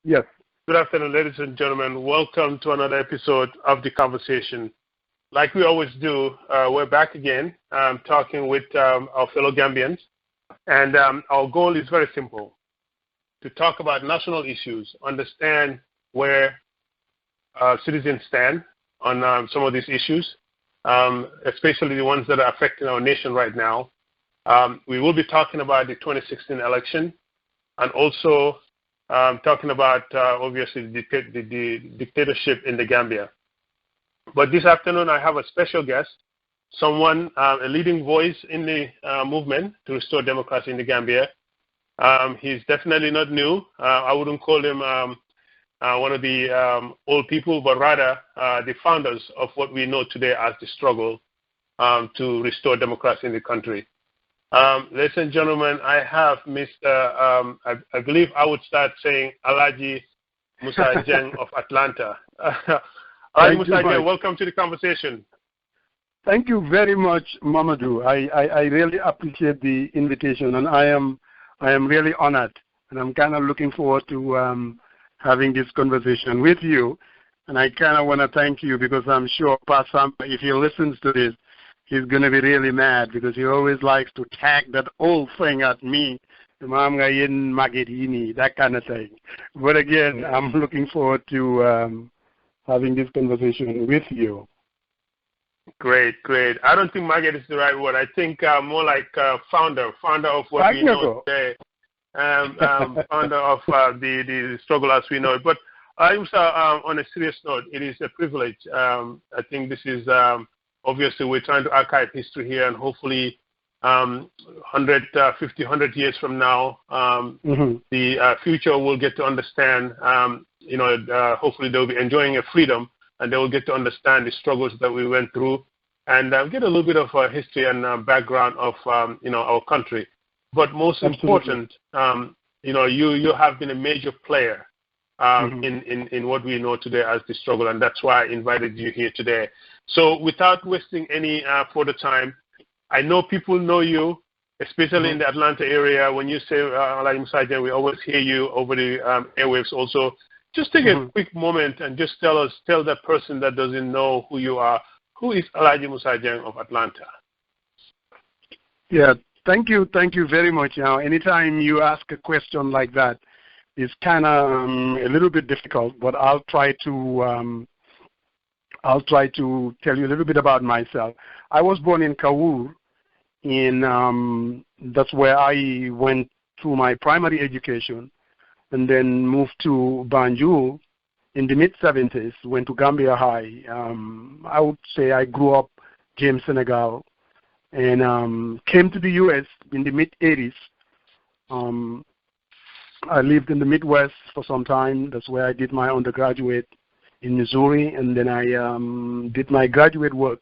Yes. Good afternoon, ladies and gentlemen. Welcome to another episode of The Conversation. Like we always do, we're back again talking with our fellow Gambians. And our goal is very simple, to talk about national issues, understand where citizens stand on some of these issues, especially the ones that are affecting our nation right now. We will be talking about the 2016 election and also talking about, obviously, the dictatorship in the Gambia. But this afternoon, I have a special guest, someone, a leading voice in the movement to restore democracy in the Gambia. He's definitely not new. I wouldn't call him one of the old people, but rather the founders of what we know today as the struggle to restore democracy in the country. Ladies and gentlemen, I have Mr. I believe I would start saying Alh Musa Jeng of Atlanta. Alh Musa Jeng, welcome to the conversation. Thank you very much, Momodou. I really appreciate the invitation, and I am really honored, and I'm kind of looking forward to having this conversation with you. And I kind of want to thank you because I'm sure Pasam, if he listens to this, he's going to be really mad because he always likes to tag that old thing at me, that kind of thing. But again, I'm looking forward to having this conversation with you. Great. I don't think Maggot is the right word. I think more like founder of what we know today, founder of the struggle as we know it. But on a serious note, it is a privilege. I think this is obviously we're trying to archive history here, and hopefully 100 years from now, the future will get to understand, hopefully they'll be enjoying a freedom, and they will get to understand the struggles that we went through and get a little bit of history and background of, our country. But most important, you have been a major player in what we know today as the struggle, and that's why I invited you here today. So without wasting any further time, I know people know you, especially in the Atlanta area. When you say Alh Musa Jeng, we always hear you over the airwaves also. Just take a quick moment and just tell that person that doesn't know who you are, who is Alh Musa Jeng of Atlanta? Yeah, thank you very much. Anytime you ask a question like that, it's kind of a little bit difficult, but I'll try to tell you a little bit about myself. I was born in Kawur, that's where I went through my primary education, and then moved to Banjul in the mid-70s, went to Gambia High. I would say I grew up James, Senegal, and came to the U.S. in the mid-80s. I lived in the Midwest for some time. That's where I did my undergraduate in Missouri, and then I did my graduate work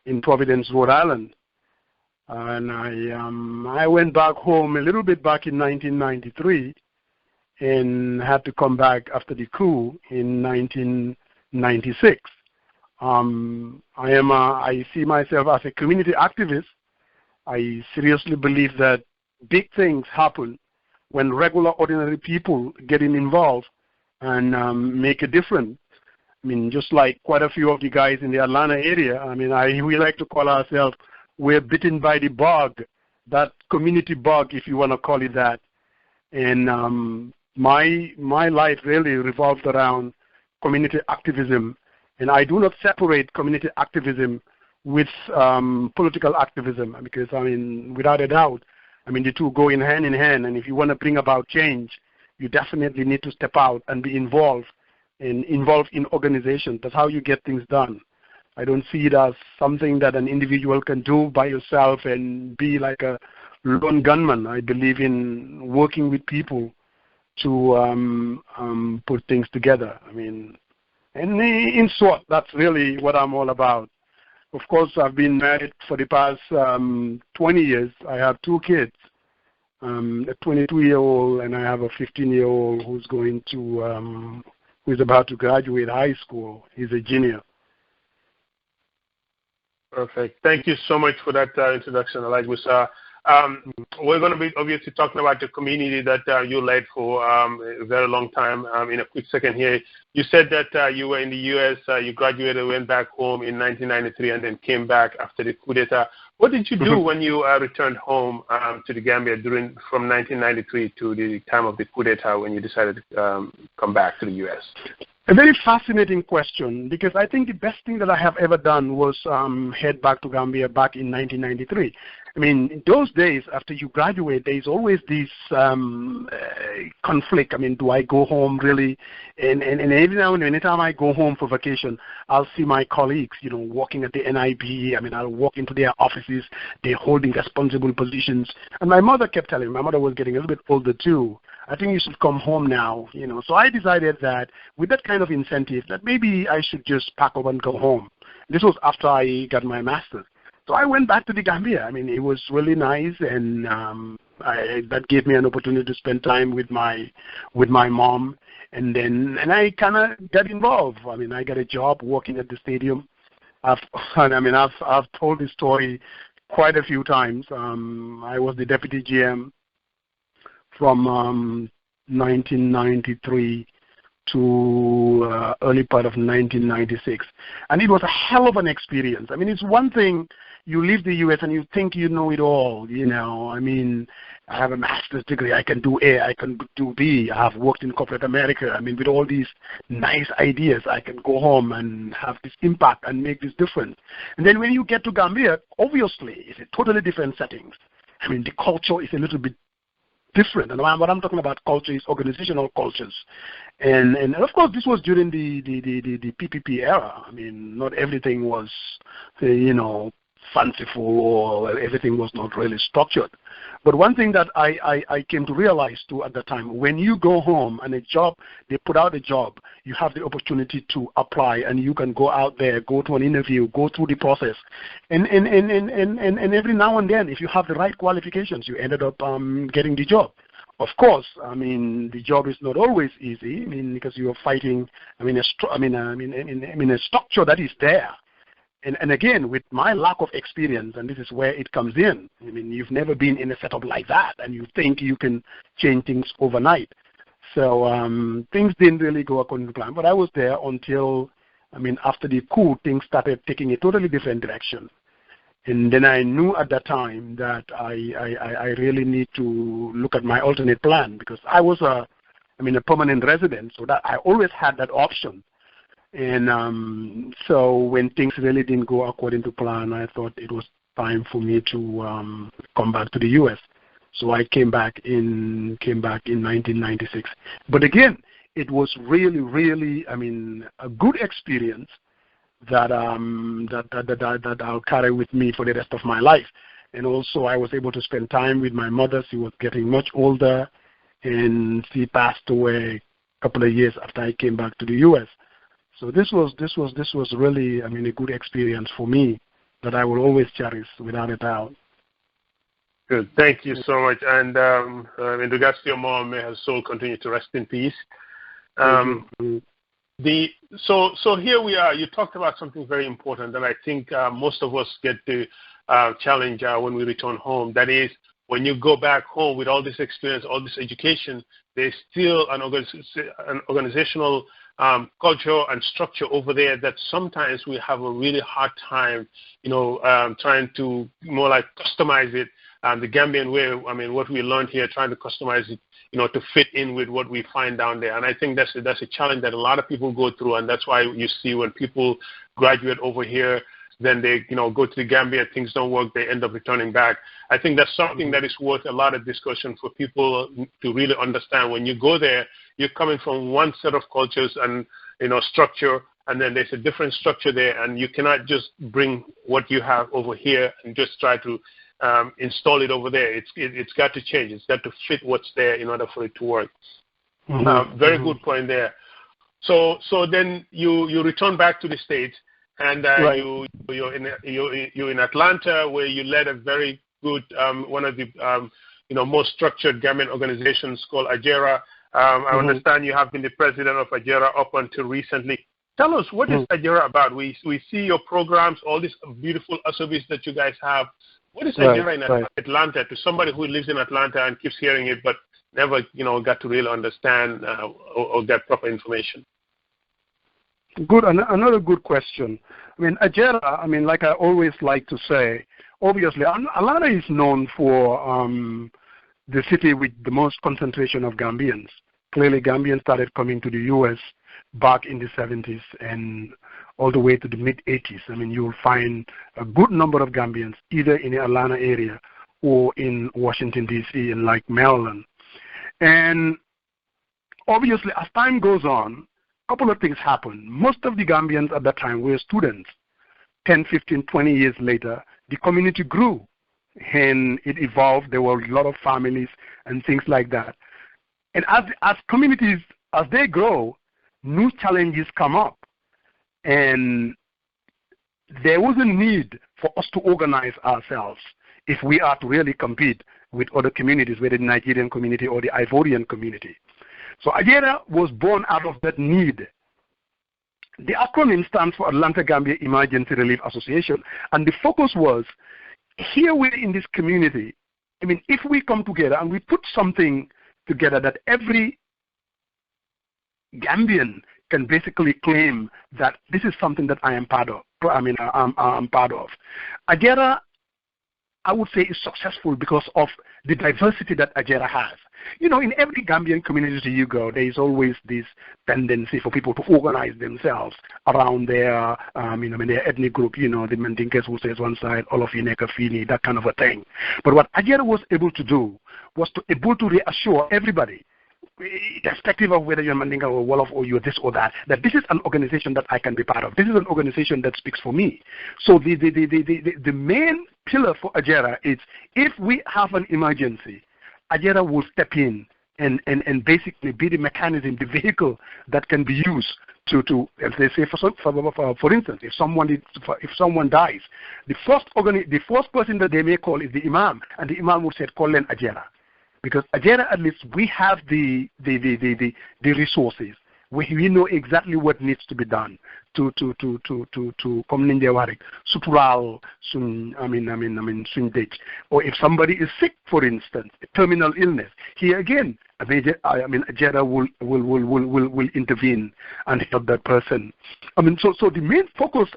in Providence, Rhode Island. And I went back home a little bit back in 1993 and had to come back after the coup in 1996. I see myself as a community activist. I seriously believe that big things happen when regular, ordinary people getting involved and make a difference. I mean, just like quite a few of the guys in the Atlanta area, we like to call ourselves, we're bitten by the bug, that community bug, if you want to call it that. And my life really revolved around community activism. And I do not separate community activism with political activism because, without a doubt, the two go in hand. And if you want to bring about change, you definitely need to step out and be involved in organizations. That's how you get things done. I don't see it as something that an individual can do by yourself and be like a lone gunman. I believe in working with people to put things together. And in short, that's really what I'm all about. Of course, I've been married for the past 20 years. I have two kids, a 22-year-old, and I have a 15-year-old who's about to graduate high school. He's a junior. Perfect. Thank you so much for that introduction, Alh Musa. We're going to be obviously talking about the community that you led for a very long time. In a quick second here, you said that you were in the U.S., you graduated, went back home in 1993, and then came back after the coup d'etat. What did you do when you returned home to the Gambia from 1993 to the time of the coup d'etat when you decided to come back to the U.S.? A very fascinating question, because I think the best thing that I have ever done was head back to Gambia back in 1993. I mean, in those days, after you graduate, there's always this conflict. I mean, do I go home really? And every now and then, anytime I go home for vacation, I'll see my colleagues, working at the NIB. I mean, I'll walk into their offices. They're holding responsible positions. And my mother kept telling me, my mother was getting a little bit older too, I think you should come home now, So I decided that with that kind of incentive, that maybe I should just pack up and go home. This was after I got my master's. So I went back to the Gambia. I mean, it was really nice, and that gave me an opportunity to spend time with my mom, and I kind of got involved. I mean, I got a job working at the stadium. I've told this story quite a few times. I was the deputy GM from 1993 to early part of 1996. And it was a hell of an experience. I mean, it's one thing you leave the U.S. and you think you know it all, I mean, I have a master's degree. I can do A, I can do B. I have worked in corporate America. I mean, with all these nice ideas, I can go home and have this impact and make this difference. And then when you get to Gambia, obviously, it's a totally different settings. I mean, the culture is a little bit different. And what I'm talking about culture is organizational cultures. And of course, this was during the PPP era. I mean, not everything was, fanciful, or everything was not really structured. But one thing that I came to realize too at the time, when you go home and they put out a job, you have the opportunity to apply, and you can go out there, go to an interview, go through the process. And every now and then, if you have the right qualifications, you ended up getting the job. Of course, I mean, the job is not always easy. I mean, because you are fighting, a structure that is there. And again, with my lack of experience, and this is where it comes in, I mean, you've never been in a setup like that, and you think you can change things overnight. So things didn't really go according to plan. But I was there until, after the coup, things started taking a totally different direction. And then I knew at that time that I really need to look at my alternate plan, because I was a permanent resident, so that I always had that option. And so when things really didn't go according to plan, I thought it was time for me to come back to the U.S. So I came back in 1996. But again, it was really, really, a good experience that I'll carry with me for the rest of my life. And also, I was able to spend time with my mother. She was getting much older, and she passed away a couple of years after I came back to the U.S. So this was really, a good experience for me that I will always cherish without a doubt. Good. Thank you so much. And in regards to your mom, may her soul continue to rest in peace. So here we are. You talked about something very important that I think most of us get to challenge when we return home. That is, when you go back home with all this experience, all this education, there's still an organizational culture and structure over there that sometimes we have a really hard time, trying to more like customize it the Gambian way. What we learned here, trying to customize it, to fit in with what we find down there. And I think that's a challenge that a lot of people go through, and that's why you see when people graduate over here, then they, go to the Gambia, things don't work, they end up returning back. I think that's something that is worth a lot of discussion for people to really understand. When you go there, you're coming from one set of cultures and, structure, and then there's a different structure there, and you cannot just bring what you have over here and just try to install it over there. It's got to change. It's got to fit what's there in order for it to work. Very good point there. So then you return back to the States, and right. you're in Atlanta, where you led a very good one of the most structured Gambian organizations called AGERA. I understand you have been the president of AGERA up until recently. Tell us, what is AGERA about? We see your programs, all these beautiful SOBs that you guys have. What is AGERA in Atlanta to somebody who lives in Atlanta and keeps hearing it but never, got to really understand or get proper information? Good. Another good question. I mean, AGERA, like I always like to say, obviously, Atlanta is known for the city with the most concentration of Gambians. Clearly, Gambians started coming to the U.S. back in the 70s and all the way to the mid-80s. You'll find a good number of Gambians either in the Atlanta area or in Washington, D.C. and like Maryland. And obviously, as time goes on, a couple of things happen. Most of the Gambians at that time were students. 10, 15, 20 years later, the community grew and it evolved. There were a lot of families and things like that. And as communities, as they grow, new challenges come up. And there was a need for us to organize ourselves if we are to really compete with other communities, whether the Nigerian community or the Ivorian community. So AGERA was born out of that need. The acronym stands for Atlanta Gambia Emergency Relief Association, and the focus was, here we're in this community, if we come together and we put something together that every Gambian can basically claim that this is something that I am part of. I'm part of. AGERA, I would say, is successful because of the diversity that AGERA has. In every Gambian community you go, there is always this tendency for people to organize themselves around their, their ethnic group. The Mandinkas will say one side, all of Yineka, Fini, that kind of a thing. But what AGERA was able to do was to reassure everybody, irrespective of whether you're Mandinka or Wolof or you're this or that this is an organization that I can be part of. This is an organization that speaks for me. So the main pillar for AGERA is, if we have an emergency, AGERA will step in and basically be the mechanism, the vehicle that can be used to as they say, for instance, if someone dies, the first person that they may call is the imam, and the imam would say, call in AGERA. Because AGERA, at least, we have the resources. We know exactly what needs to be done to sutural sun or if somebody is sick, for instance, a terminal illness. Here again, AGERA will intervene and help that person. So the main focus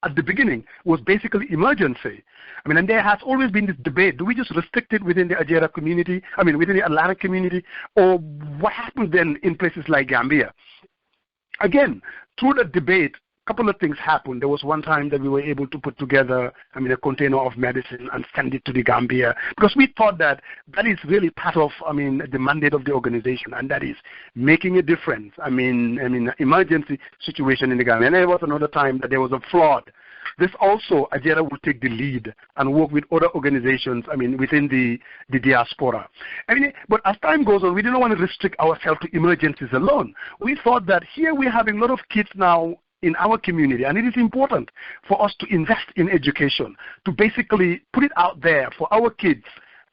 at the beginning was basically emergency. And there has always been this debate. Do we just restrict it within the AGERA community, within the Atlanta community, or what happens then in places like Gambia? Again, through the debate, a couple of things happened. There was one time that we were able to put together, a container of medicine and send it to the Gambia, because we thought that is really part of, the mandate of the organization, and that is making a difference. Emergency situation in the Gambia. And there was another time that there was a flood. This also, AGERA will take the lead and work with other organizations, within the diaspora. But as time goes on, we didn't want to restrict ourselves to emergencies alone. We thought that here we're having a lot of kids now in our community, and it is important for us to invest in education, to basically put it out there for our kids.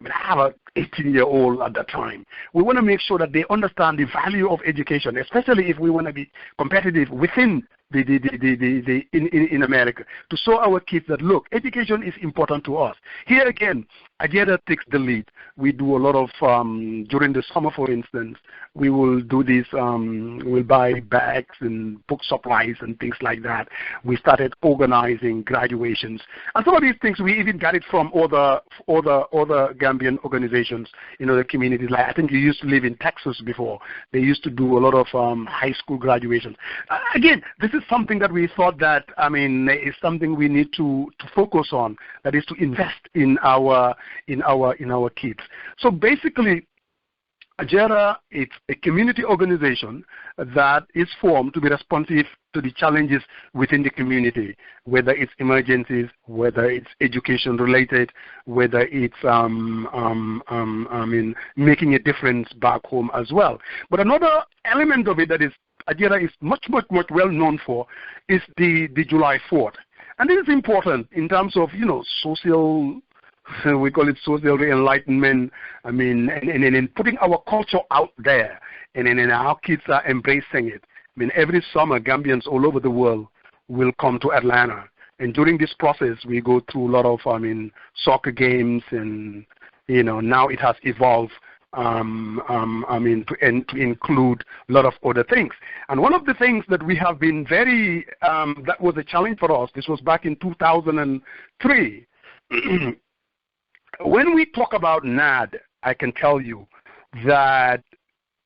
I have an 18-year-old at that time. We want to make sure that they understand the value of education, especially if we want to be competitive within in America, to show our kids that, look, education is important to us. Here again, AGERA takes the lead. We do a lot of, during the summer, for instance, we will do this, we'll buy bags and book supplies and things like that. We started organizing graduations. And some of these things, we even got it from other Gambian organizations, the communities. Like, I think you used to live in Texas before. They used to do a lot of high school graduations. Again, this is something that we thought that, is something we need to focus on, that is to invest in our kids. So basically, AGERA is a community organization that is formed to be responsive to the challenges within the community, whether it's emergencies, whether it's education related, whether it's making a difference back home as well. But another element of it that is AGERA is much well known for is the July 4th. And this is important in terms of, social, we call it social enlightenment, and putting our culture out there, and our kids are embracing it. Every summer, Gambians all over the world will come to Atlanta And during this process, we go through a lot of, soccer games, and, now it has evolved, to include a lot of other things. And one of the things that we have been that was a challenge for us, this was back in 2003. When we talk about NAD, I can tell you that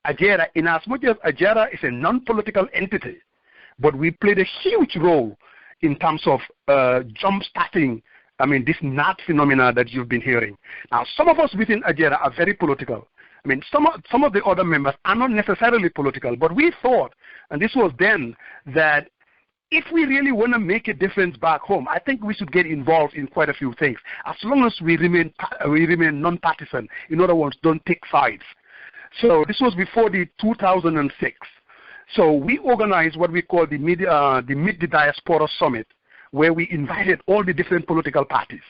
AGERA, in as much as AGERA is a non-political entity, but we played a huge role in terms of jump-starting, this NAD phenomena that you've been hearing. Now, some of us within AGERA are very political. Some of the other members are not necessarily political, but we thought, and this was then, that if we really want to make a difference back home, I think we should get involved in quite a few things, as long as we remain non-partisan. In other words, don't take sides. So this was before the 2006. So we organized what we call the Meet the Diaspora Summit, where we invited all the different political parties.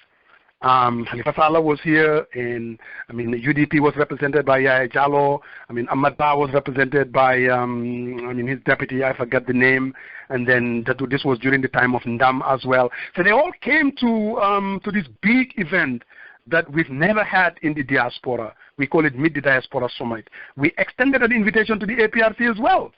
Halifa Sallah was here, and the UDP was represented by Yaya Jallo. Ahmad Ba was represented by his deputy, I forget the name, and then this was during the time of Ndam as well. So they all came to this big event that we've never had in the diaspora. We call it Meet the Diaspora Summit. We extended an invitation to the APRC as well.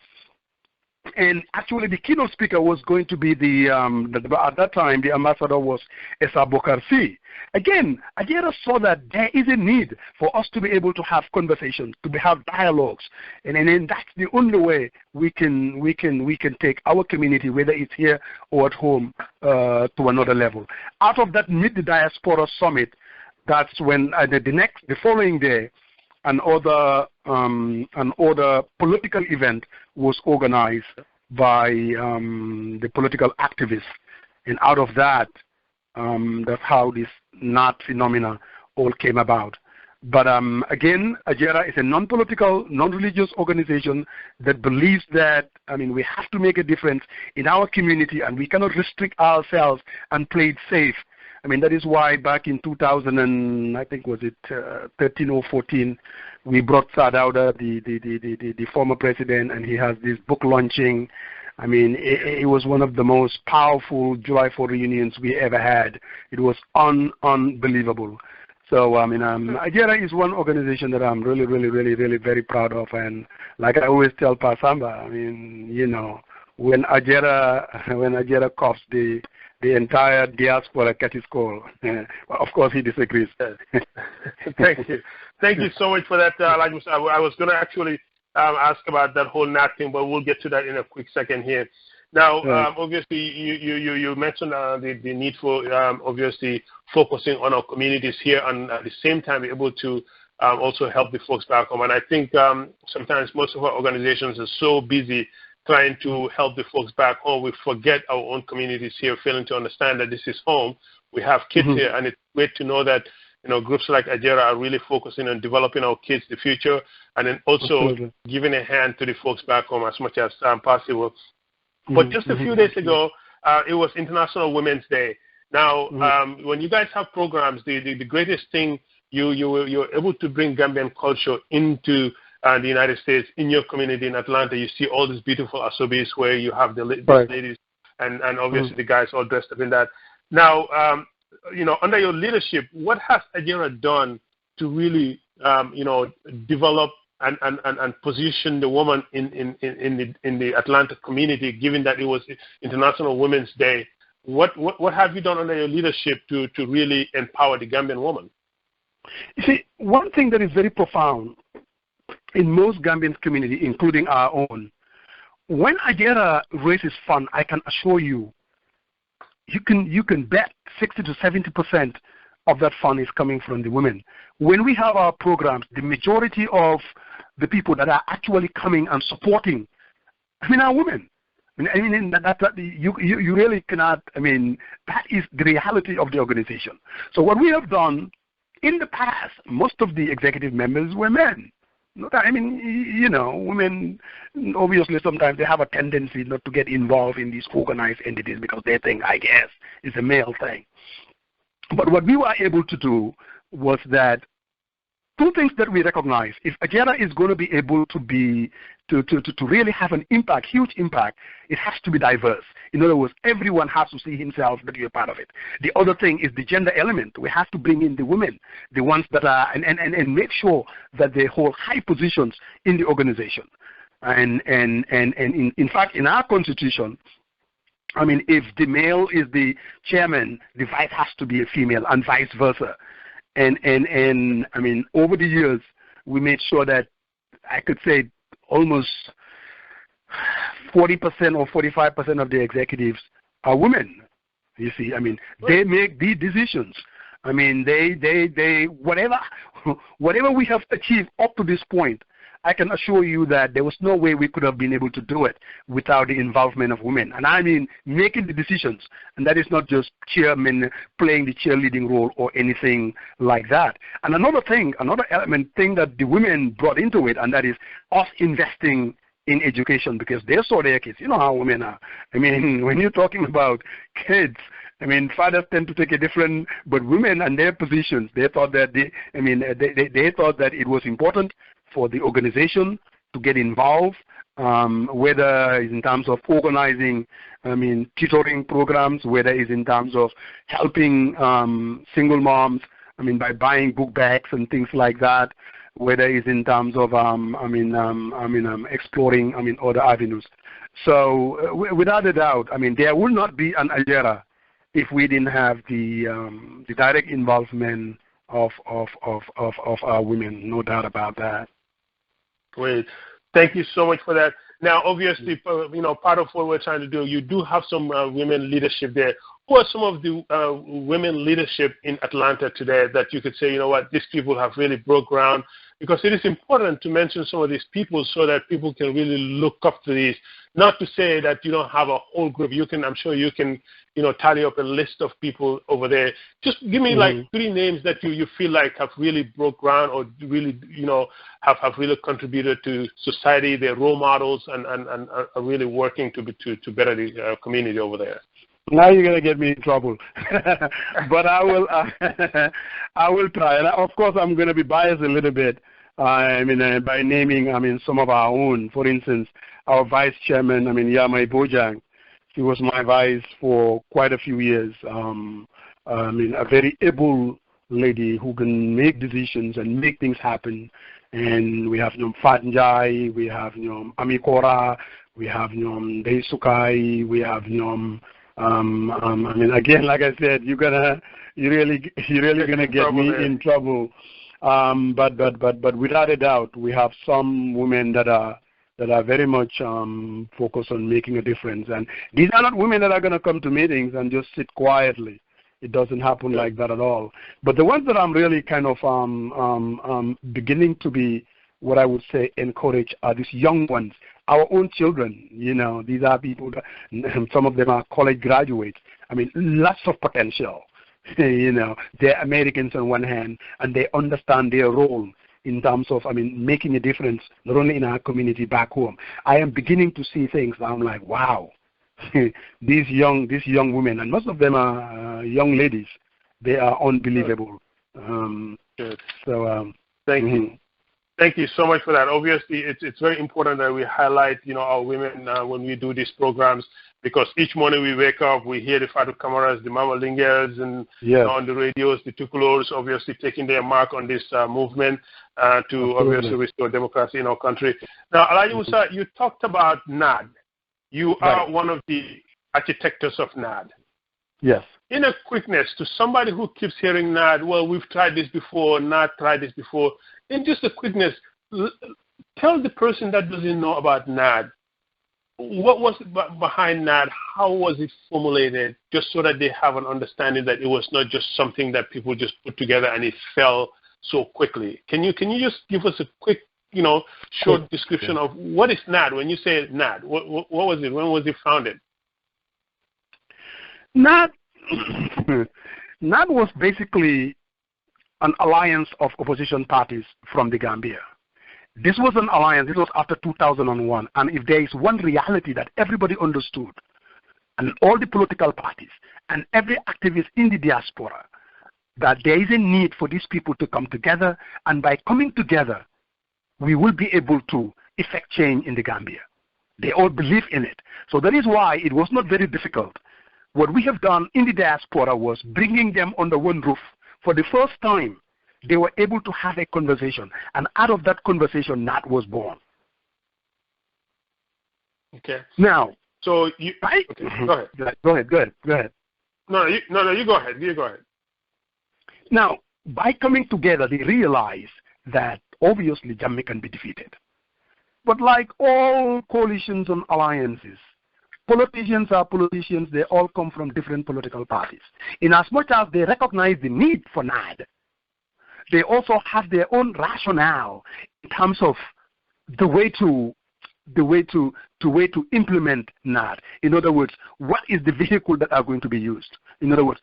And actually, the keynote speaker was going to be at that time, the ambassador was Essa Bokarsi. Again, AGERA saw that there is a need for us to be able to have conversations, to have dialogues, and then that's the only way we can take our community, whether it's here or at home, to another level. Out of that Meet the Diaspora Summit, that's when the following day, an other political event was organized by the political activists, and out of that, that's how this NAD phenomena all came about. But again, AGERA is a non-political, non-religious organization that believes that, we have to make a difference in our community, and we cannot restrict ourselves and play it safe. That is why back in 2000 and I think was it 13 or 14, we brought Sadauda, the former president, and he has this book launching. It was one of the most powerful July 4 reunions we ever had. It was unbelievable. So, AGERA is one organization that I'm really, really, really, really very proud of. And like I always tell Pasamba, when AGERA coughs, the entire diaspora catches cold. Of course, he disagrees. Thank you. Thank you so much for that, Alh Musa. I was going to actually ask about that whole NAD thing, but we'll get to that in a quick second here. Now, obviously, you mentioned the need for obviously focusing on our communities here, and at the same time be able to also help the folks back home. And I think sometimes most of our organizations are so busy trying to help the folks back home, we forget our own communities here, failing to understand that this is home. We have kids here, and it's great to know that groups like AGERA are really focusing on developing our kids, the future, and then also giving a hand to the folks back home as much as possible. But just a few days ago, it was International Women's Day. Now, when you guys have programs, the greatest thing you're able to bring Gambian culture into the United States, in your community in Atlanta. You see all these beautiful asobis where you have the ladies and obviously the guys all dressed up in that. Now, under your leadership, what has AGERA done to really, develop and position the woman in the Atlanta community, given that it was International Women's Day? What have you done under your leadership to really empower the Gambian woman? You see, one thing that is very profound in most Gambian community, including our own, when AGERA raises fund, I can assure you, you can bet 60 to 70% of that fund is coming from the women. When we have our programs, the majority of the people that are actually coming and supporting, are women. You really cannot. That is the reality of the organization. So what we have done in the past, most of the executive members were men. Women, obviously, sometimes they have a tendency not to get involved in these organized entities because they think, I guess, it's a male thing. But what we were able to do was that two things that we recognize. If AGERA is going to be able to really have an impact, huge impact, it has to be diverse. In other words, everyone has to see himself that you're part of it. The other thing is the gender element. We have to bring in the women, the ones that are, and make sure that they hold high positions in the organization. And in fact, in our constitution, I mean, if the male is the chairman, the vice has to be a female, and vice versa. And I mean, over the years, we made sure that I could say almost 40% or 45% of the executives are women. You see, I mean, they make the decisions. I mean, they whatever we have achieved up to this point, I can assure you that there was no way we could have been able to do it without the involvement of women. And I mean making the decisions, and that is not just chairmen playing the cheerleading role or anything like that. And another thing that the women brought into it, and that is us investing in education, because they saw their kids. You know how women are. I mean, when you're talking about kids, I mean, fathers tend to take a different, but women and their positions, they thought that they thought that it was important for the organization to get involved, whether it's in terms of organizing, I mean, tutoring programs, whether it's in terms of helping single moms, I mean, by buying book bags and things like that, whether it's in terms of, exploring, I mean, other avenues. So without a doubt, I mean, there will not be an AGERA if we didn't have the direct involvement of our women, no doubt about that. Great. Thank you so much for that. Now, obviously, you know, part of what we're trying to do, you do have some women leadership there. Who are some of the women leadership in Atlanta today that you could say, you know what, these people have really broke ground? Because it is important to mention some of these people so that people can really look up to these. Not to say that you don't have a whole group. You can, I'm sure you can, you know, tally up a list of people over there. Just give me like 3 names that you feel like have really broke ground or really, you know, have really contributed to society. They're role models and are really working to better the community over there. Now you're gonna get me in trouble, but I will try. And of course, I'm gonna be biased a little bit. By naming, some of our own. For instance, our vice chairman, Alh Musa Jeng. She was my vice for quite a few years. A very able lady who can make decisions and make things happen. And we have Fat Njai, we have Amikora, we have Dei Sukai, we have again, like I said, you're really gonna get me in trouble. But without a doubt, we have some women that are very much focused on making a difference. And these are not women that are gonna come to meetings and just sit quietly. It doesn't happen like that at all. But the ones that I'm really kind of beginning to be, what I would say, encourage are these young ones. Our own children, these are people that, some of them are college graduates. Lots of potential. They're Americans on one hand, and they understand their role in terms of, making a difference, not only in our community back home. I am beginning to see things that I'm like, wow, these young women, and most of them are young ladies, they are unbelievable. Good. So, thank you. Thank you so much for that. Obviously, it's very important that we highlight, our women when we do these programs, because each morning we wake up, we hear the Fatu Kamaras, the Mama Lingers, and on the radios, the Tukulors, obviously taking their mark on this movement to obviously restore democracy in our country. Now, Alh Musa, you talked about NAD. You are one of the architects of NAD. Yes. In a quickness, to somebody who keeps hearing NAD, well, we've tried this before, NAD tried this before. In just a quickness, tell the person that doesn't know about NAD, what was behind NAD? How was it formulated? Just so that they have an understanding that it was not just something that people just put together and it fell so quickly. Can you just give us a quick, short description of what is NAD? When you say NAD, what was it? When was it founded? NAD was basically an alliance of opposition parties from the Gambia. This was an alliance. This was after 2001. And if there is one reality that everybody understood, and all the political parties, and every activist in the diaspora, that there is a need for these people to come together, and by coming together, we will be able to effect change in the Gambia. They all believe in it. So that is why it was not very difficult. What we have done in the diaspora was bringing them under one roof. For the first time, they were able to have a conversation, and out of that conversation, NAD was born. Okay. Now, so you right? Okay, go ahead. Go ahead. No, you go ahead. You go ahead. Now, by coming together, they realize that obviously Jammeh can be defeated. But like all coalitions and alliances, politicians are politicians. They all come from different political parties. In as much as they recognize the need for NAD, they also have their own rationale in terms of the way to implement NAD. In other words, what is the vehicle that are going to be used? In other words,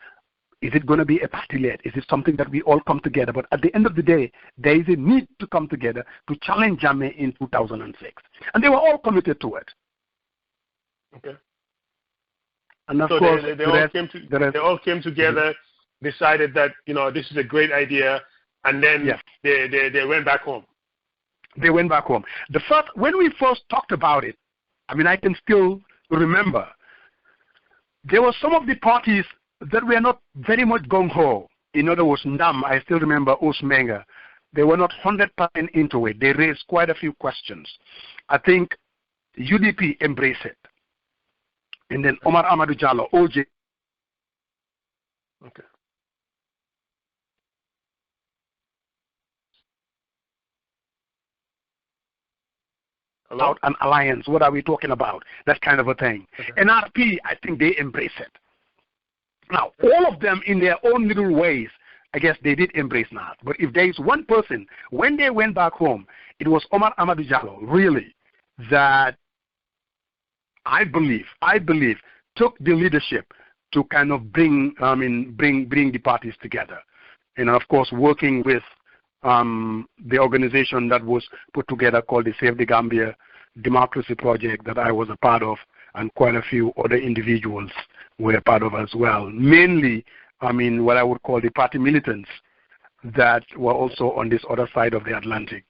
is it going to be a party-led? Is it something that we all come together? But at the end of the day, there is a need to come together to challenge Jammeh in 2006. And they were all committed to it. Okay. And of so course, they all came together, decided that, this is a great idea, and then they went back home. They went back home. When we first talked about it, I can still remember, there were some of the parties that were not very much gung-ho. In other words, Ndam, I still remember Osmenga. They were not 100% into it. They raised quite a few questions. I think UDP embraced it. And then Omar Amadou Jallo, OJ. Okay. About an alliance. What are we talking about? That kind of a thing. Okay. NRP, I think they embrace it. Now, all of them in their own little ways, I guess they did embrace NAD. But if there is one person, when they went back home, it was Omar Amadou Jallo, really, that I believe, took the leadership to kind of bring the parties together. And of course, working with the organization that was put together called the Save the Gambia Democracy Project that I was a part of, and quite a few other individuals were a part of as well. Mainly, what I would call the party militants that were also on this other side of the Atlantic.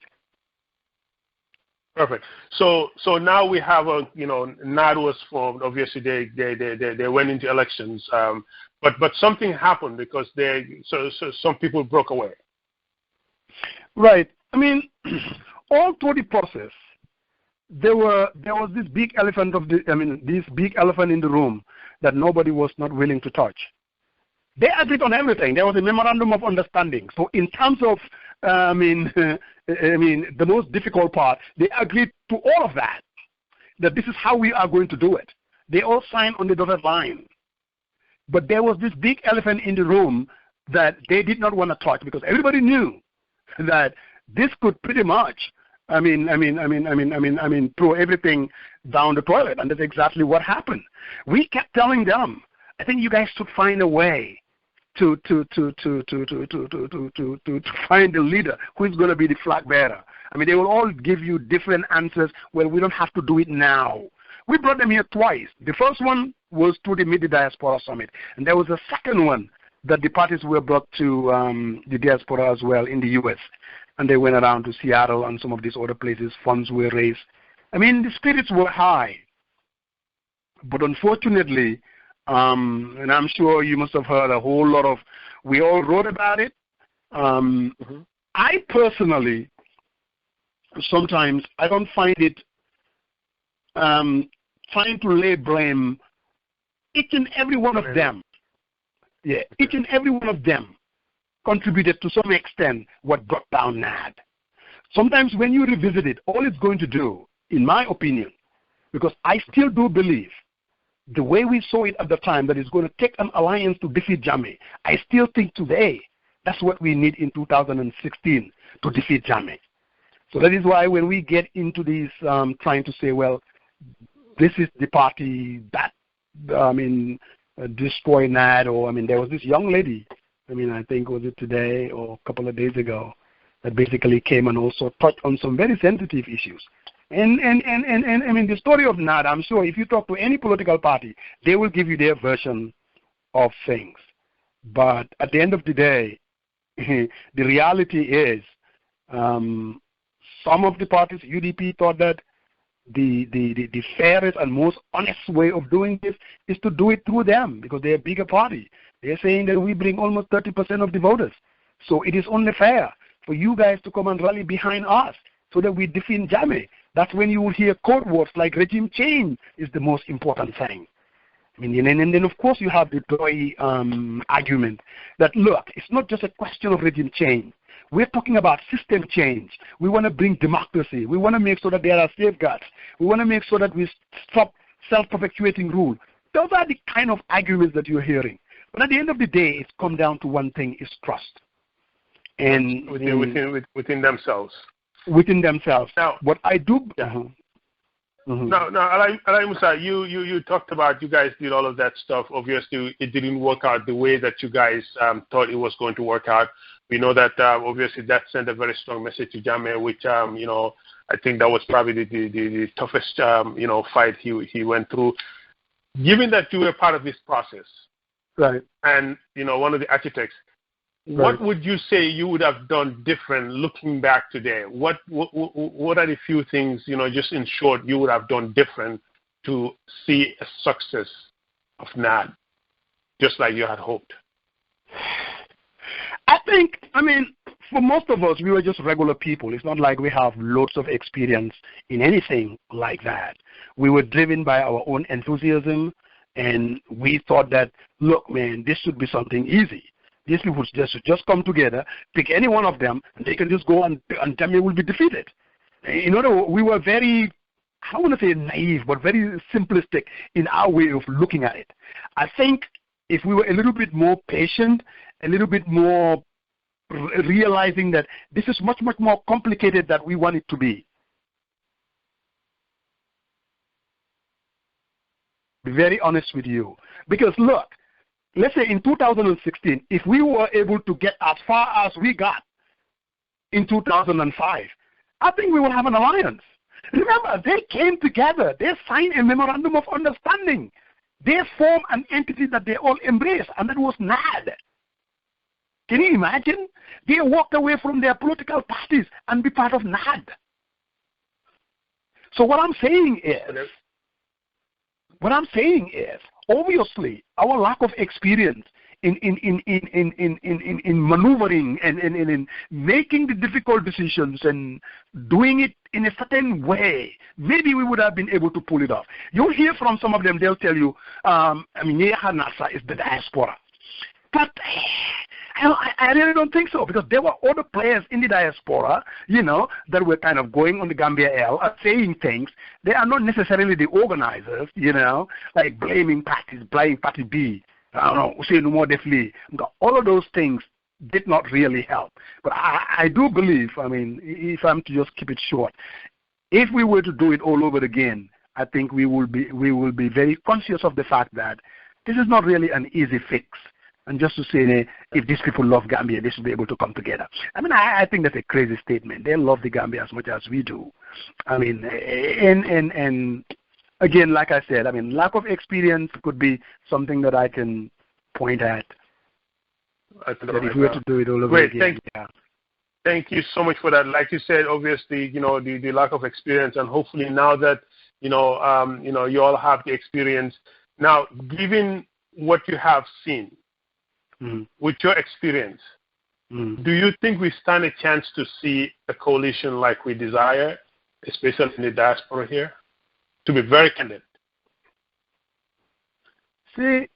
Perfect. So now we have NAD was formed. Obviously, they went into elections, but something happened because some people broke away. Right. All through the process, there was this big elephant in the room that nobody was not willing to touch. They agreed on everything. There was a memorandum of understanding. So in terms of, the most difficult part, they agreed to all of that this is how we are going to do it. They all signed on the dotted line. But there was this big elephant in the room that they did not want to touch because everybody knew that this could pretty much, throw everything down the toilet, and that's exactly what happened. We kept telling them, I think you guys should find a way to find the leader who is going to be the flag bearer. They will all give you different answers. Well, we don't have to do it now. We brought them here twice. The first one was to the Mid-Diaspora Summit, and there was a second one that the parties were brought to the diaspora as well in the U.S., and they went around to Seattle and some of these other places. Funds were raised. The spirits were high. But unfortunately, and I'm sure you must have heard a whole lot of, we all wrote about it. I personally, sometimes I don't find it trying to lay blame each and every one of them. Yeah, each and every one of them contributed to some extent what brought down NAD. Sometimes when you revisit it, all it's going to do, in my opinion, because I still do believe the way we saw it at the time that it's going to take an alliance to defeat Jammeh, I still think today that's what we need in 2016 to defeat Jammeh. So that is why when we get into these trying to say, well, this is the party that, destroy NAD, or, there was this young lady, I think was it today or a couple of days ago, that basically came and also touched on some very sensitive issues. And the story of NAD, I'm sure if you talk to any political party, they will give you their version of things. But at the end of the day, the reality is some of the parties, UDP, thought that the fairest and most honest way of doing this is to do it through them because they're a bigger party. They're saying that we bring almost 30% of the voters. So it is only fair for you guys to come and rally behind us so that we defeat Jammeh. That's when you will hear code words like regime change is the most important thing. I mean, and then of course you have the Toy argument that, look, it's not just a question of regime change. We're talking about system change. We want to bring democracy. We want to make sure that there are safeguards. We want to make sure that we stop self-perpetuating rule. Those are the kind of arguments that you're hearing. But at the end of the day, it's come down to one thing, is trust. And within themselves. Within themselves. Now, what I do... No, Alh Musa, you talked about you guys did all of that stuff. Obviously, it didn't work out the way that you guys thought it was going to work out. We know that obviously that sent a very strong message to Jammeh, which I think that was probably the toughest fight he went through. Given that you were part of this process, right, and one of the architects, what would you say you would have done different looking back today? What are the few things, just in short, you would have done different to see a success of NAD, just like you had hoped? I mean, for most of us, we were just regular people. It's not like we have loads of experience in anything like that. We were driven by our own enthusiasm, and we thought that, look, man, this should be something easy. These people should just come together, pick any one of them, and they can just go and Jammeh will be defeated. In other words, we were very, I don't want to say naive, but very simplistic in our way of looking at it. I think if we were a little bit more patient, a little bit more realizing that this is much, much more complicated than we want it to be. Be very honest with you. Because look, let's say in 2016, if we were able to get as far as we got in 2005, I think we will have an alliance. Remember, they came together. They signed a memorandum of understanding. They formed an entity that they all embraced, and that was NAD. Can you imagine? They walked away from their political parties and be part of NAD. So what I'm saying is, obviously, our lack of experience in maneuvering and in making the difficult decisions and doing it in a certain way, maybe we would have been able to pull it off. You'll hear from some of them, they'll tell you, Nasa is the diaspora. But I really don't think so, because there were other players in the diaspora, that were kind of going on the Gambia L and saying things. They are not necessarily the organizers, like blaming parties, blaming party B, say no more definitely. All of those things did not really help. But I do believe, if I'm to just keep it short, if we were to do it all over again, I think we will be very conscious of the fact that this is not really an easy fix. And just to say, if these people love Gambia, they should be able to come together. I think that's a crazy statement. They love the Gambia as much as we do. And again, like I said, lack of experience could be something that I can point at. That if we were to do it all over again. Thank you so much for that. Like you said, obviously, the lack of experience, and hopefully now that you all have the experience. Now, given what you have seen, with your experience, do you think we stand a chance to see a coalition like we desire, especially in the diaspora here? To be very candid. See,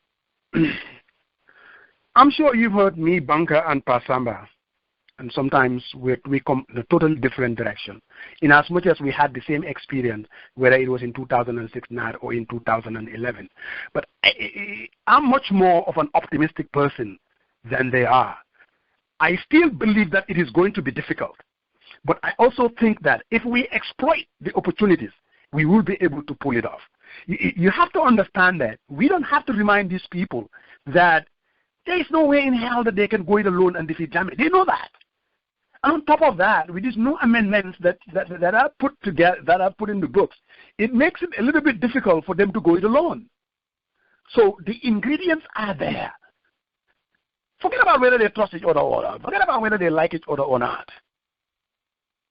I'm sure you've heard me, Banka, and Pasamba, and sometimes we come in a totally different direction. In as much as we had the same experience, whether it was in 2006 NAD or in 2011. But I'm much more of an optimistic person than they are. I still believe that it is going to be difficult. But I also think that if we exploit the opportunities, we will be able to pull it off. You have to understand that we don't have to remind these people that there is no way in hell that they can go it alone and defeat Jammeh. They know that. And on top of that, with these new amendments that are put together, that are put in the books, it makes it a little bit difficult for them to go it alone. So the ingredients are there. Forget about whether they trust each other or not. Forget about whether they like each other or not.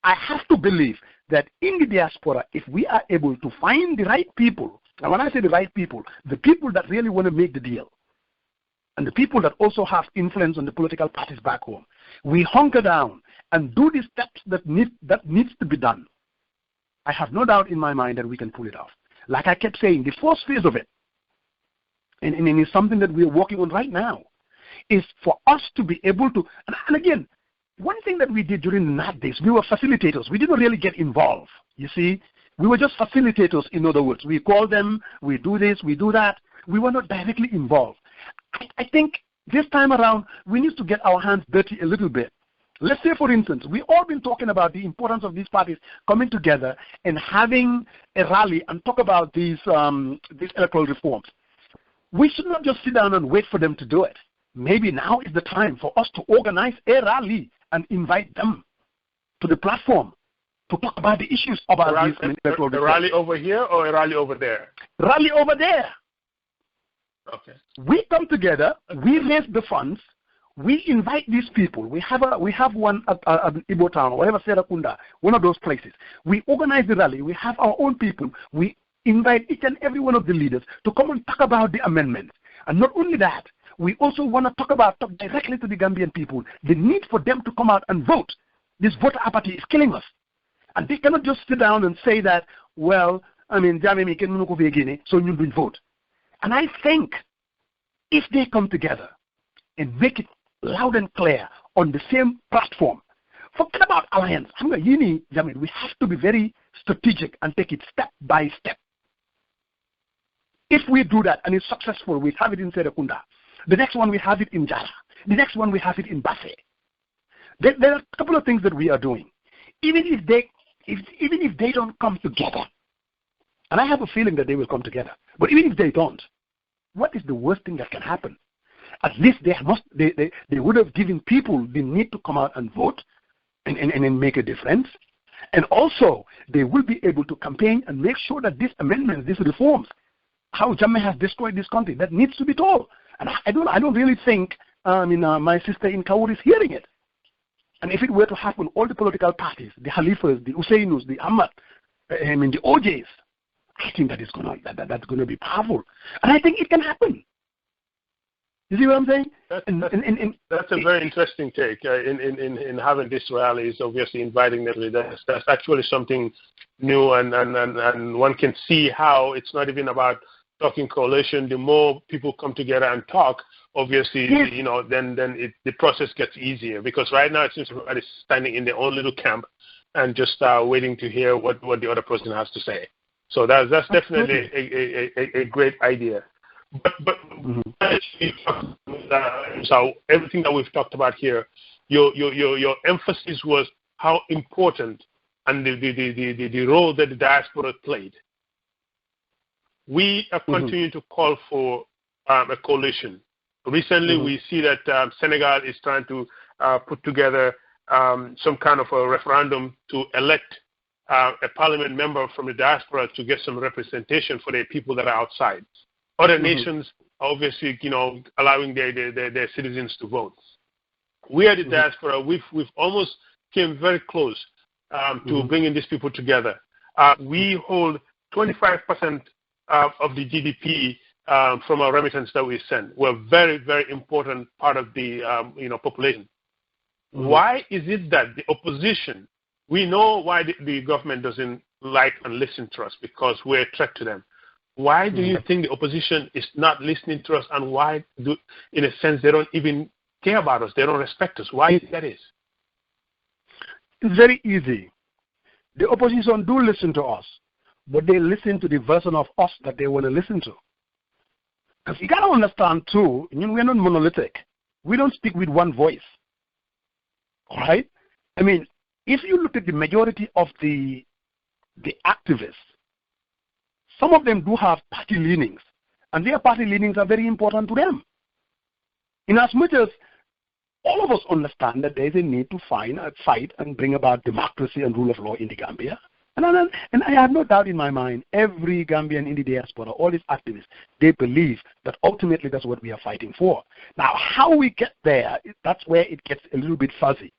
I have to believe that in the diaspora, if we are able to find the right people, and when I say the right people, the people that really want to make the deal, and the people that also have influence on the political parties back home, we hunker down and do the steps that needs to be done. I have no doubt in my mind that we can pull it off. Like I kept saying, the first phase of it, and it's something that we're working on right now, is for us to be able to, and again, one thing that we did during the NAT days, we were facilitators. We didn't really get involved. You see, we were just facilitators, in other words. We call them, we do this, we do that. We were not directly involved. I think this time around, we need to get our hands dirty a little bit. Let's say, for instance, we've all been talking about the importance of these parties coming together and having a rally and talk about these electoral reforms. We should not just sit down and wait for them to do it. Maybe now is the time for us to organize a rally and invite them to the platform to talk about the issues about these electoral reforms. A rally over here or a rally over there? Rally over there. Okay. We come together, we raise the funds, we invite these people. We have one at Ibo Town or whatever, Serakunda, one of those places. We organize the rally. We have our own people. We invite each and every one of the leaders to come and talk about the amendments. And not only that, we also want to talk directly to the Gambian people, the need for them to come out and vote. This voter apathy is killing us. And they cannot just sit down and say that, well, I mean, so you will vote. And I think if they come together and make it loud and clear on the same platform, forget about alliance. We have to be very strategic and take it step by step. If we do that and it's successful, we have it in Serekunda. The next one, we have it in Jara. The next one, we have it in Basse. There are a couple of things that we are doing. Even if they don't come together, and I have a feeling that they will come together, but even if they don't, what is the worst thing that can happen? At least they would have given people the need to come out and vote and make a difference. And also, they will be able to campaign and make sure that these amendments, these reforms, how Jammeh has destroyed this country, that needs to be told. And I don't really think my sister in Kaur is hearing it. And if it were to happen, all the political parties, the Halifas, the Husseinus, the Ahmad, the OJs, I think that's gonna be powerful. And I think it can happen. You see what I'm saying? That's a very interesting take in having these rallies, obviously inviting them. That's actually something new, and one can see how it's not even about talking coalition. The more people come together and talk, obviously, yes, then the process gets easier, because right now it seems everybody's standing in their own little camp and just waiting to hear what the other person has to say. So that's definitely a great idea. But so everything that we've talked about here, your emphasis was how important and the role that the diaspora played. We are continuing to call for a coalition. Recently, we see that Senegal is trying to put together some kind of a referendum to elect a parliament member from the diaspora to get some representation for the people that are outside. Other nations are obviously, allowing their citizens to vote. We are the diaspora. We've almost came very close to bringing these people together. We hold 25% of the GDP from our remittance that we send. We're a very, very important part of the population. Why is it that the opposition, we know why the government doesn't like and listen to us, because we're a threat to them. Why do you think the opposition is not listening to us, and why in a sense, they don't even care about us, they don't respect us? Why that is? It's very easy. The opposition do listen to us, but they listen to the version of us that they want to listen to. Because you got to understand too, we're not monolithic. We don't speak with one voice. All right? I mean, if you look at the majority of the activists, some of them do have party leanings, and their party leanings are very important to them. In as much as all of us understand that there is a need to fight and bring about democracy and rule of law in the Gambia, And I have no doubt in my mind, every Gambian in the diaspora, all these activists, they believe that ultimately that's what we are fighting for. Now, how we get there, that's where it gets a little bit fuzzy.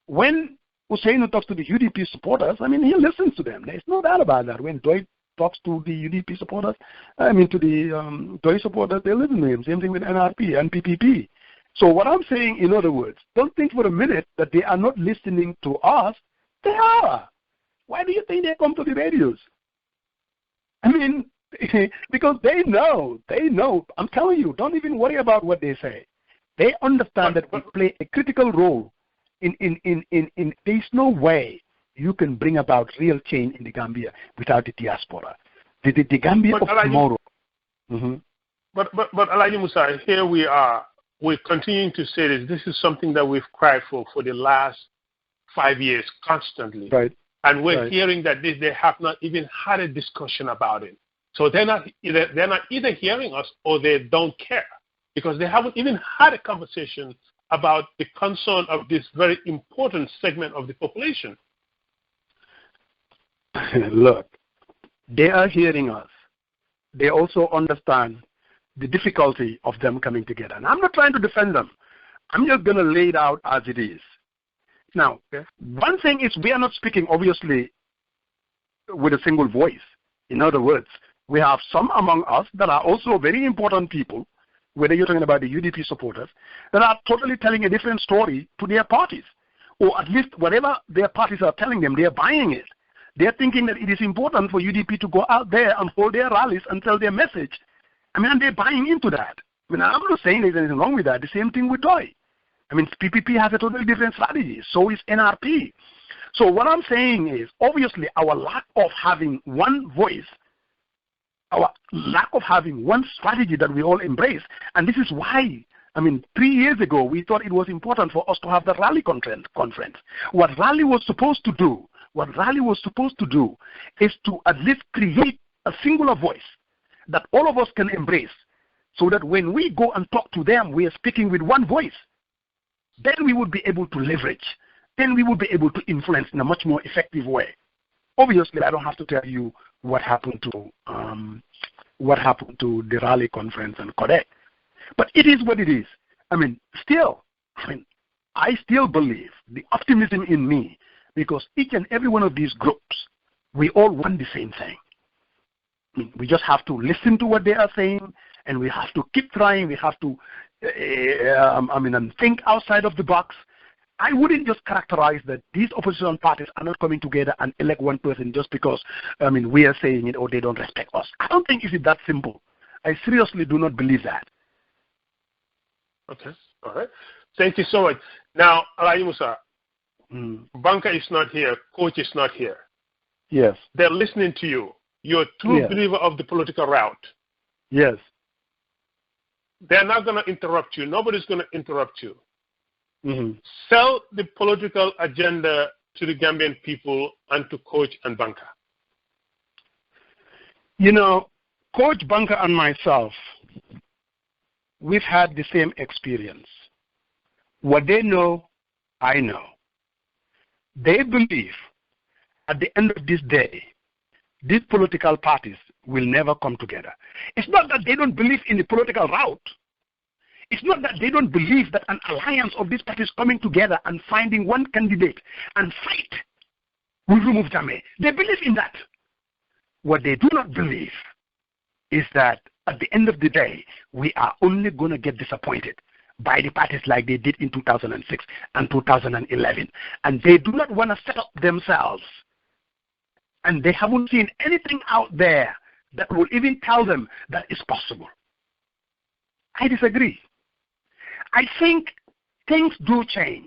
When Usainu talks to the UDP supporters, I mean, he listens to them. There's no doubt about that. When Doi talks to the UDP supporters, I mean, to the Doi supporters, they listen to him. Same thing with NRP and PPP. So what I'm saying, in other words, don't think for a minute that they are not listening to us. They are. Why do you think they come to the radios? I mean, because they know. I'm telling you, don't even worry about what they say. They understand that we play a critical role in there's no way you can bring about real change in the Gambia without the diaspora. The Gambia of tomorrow. But Alh Musa, here we are. We're continuing to say this. This is something that we've cried for the last 5 years constantly. Right. And we're hearing that they have not even had a discussion about it. So they're not either hearing us or they don't care, because they haven't even had a conversation about the concern of this very important segment of the population. Look, they are hearing us. They also understand the difficulty of them coming together. And I'm not trying to defend them. I'm just going to lay it out as it is. Now, one thing is we are not speaking, obviously, with a single voice. In other words, we have some among us that are also very important people, whether you're talking about the UDP supporters, that are totally telling a different story to their parties. Or at least whatever their parties are telling them, they are buying it. They are thinking that it is important for UDP to go out there and hold their rallies and tell their message. I mean, and they're buying into that. I mean, I'm not saying there's anything wrong with that. The same thing with Doi. I mean, PPP has a totally different strategy. So is NRP. So what I'm saying is, obviously, our lack of having one voice, our lack of having one strategy that we all embrace, and this is why, I mean, 3 years ago, we thought it was important for us to have the rally conference. What rally was supposed to do is to at least create a singular voice that all of us can embrace, so that when we go and talk to them, we are speaking with one voice. Then we would be able to leverage. Then we would be able to influence in a much more effective way. Obviously, I don't have to tell you what happened to the rally conference and Kodak. But it is what it is. I still believe the optimism in me, because each and every one of these groups, we all want the same thing. I mean, we just have to listen to what they are saying, and we have to keep trying. We have to and think outside of the box. I wouldn't just characterize that these opposition parties are not coming together and elect one person just because, we are saying it or they don't respect us. I don't think it's that simple. I seriously do not believe that. Okay. All right. Thank you so much. Now, Alh Musa, Banka is not here. Coach is not here. Yes. They're listening to you. You're a true believer of the political route. Yes. They're not going to interrupt you. Nobody's going to interrupt you. Sell the political agenda to the Gambian people and to Coach and Banka. You know, Coach, Banka, and myself, we've had the same experience. What they know, I know. They believe at the end of this day, these political parties will never come together. It's not that they don't believe in the political route. It's not that they don't believe that an alliance of these parties coming together and finding one candidate and fight will remove Jammeh. They believe in that. What they do not believe is that at the end of the day, we are only going to get disappointed by the parties like they did in 2006 and 2011. And they do not want to set up themselves. And they haven't seen anything out there that will even tell them that it's possible. I disagree. I think things do change.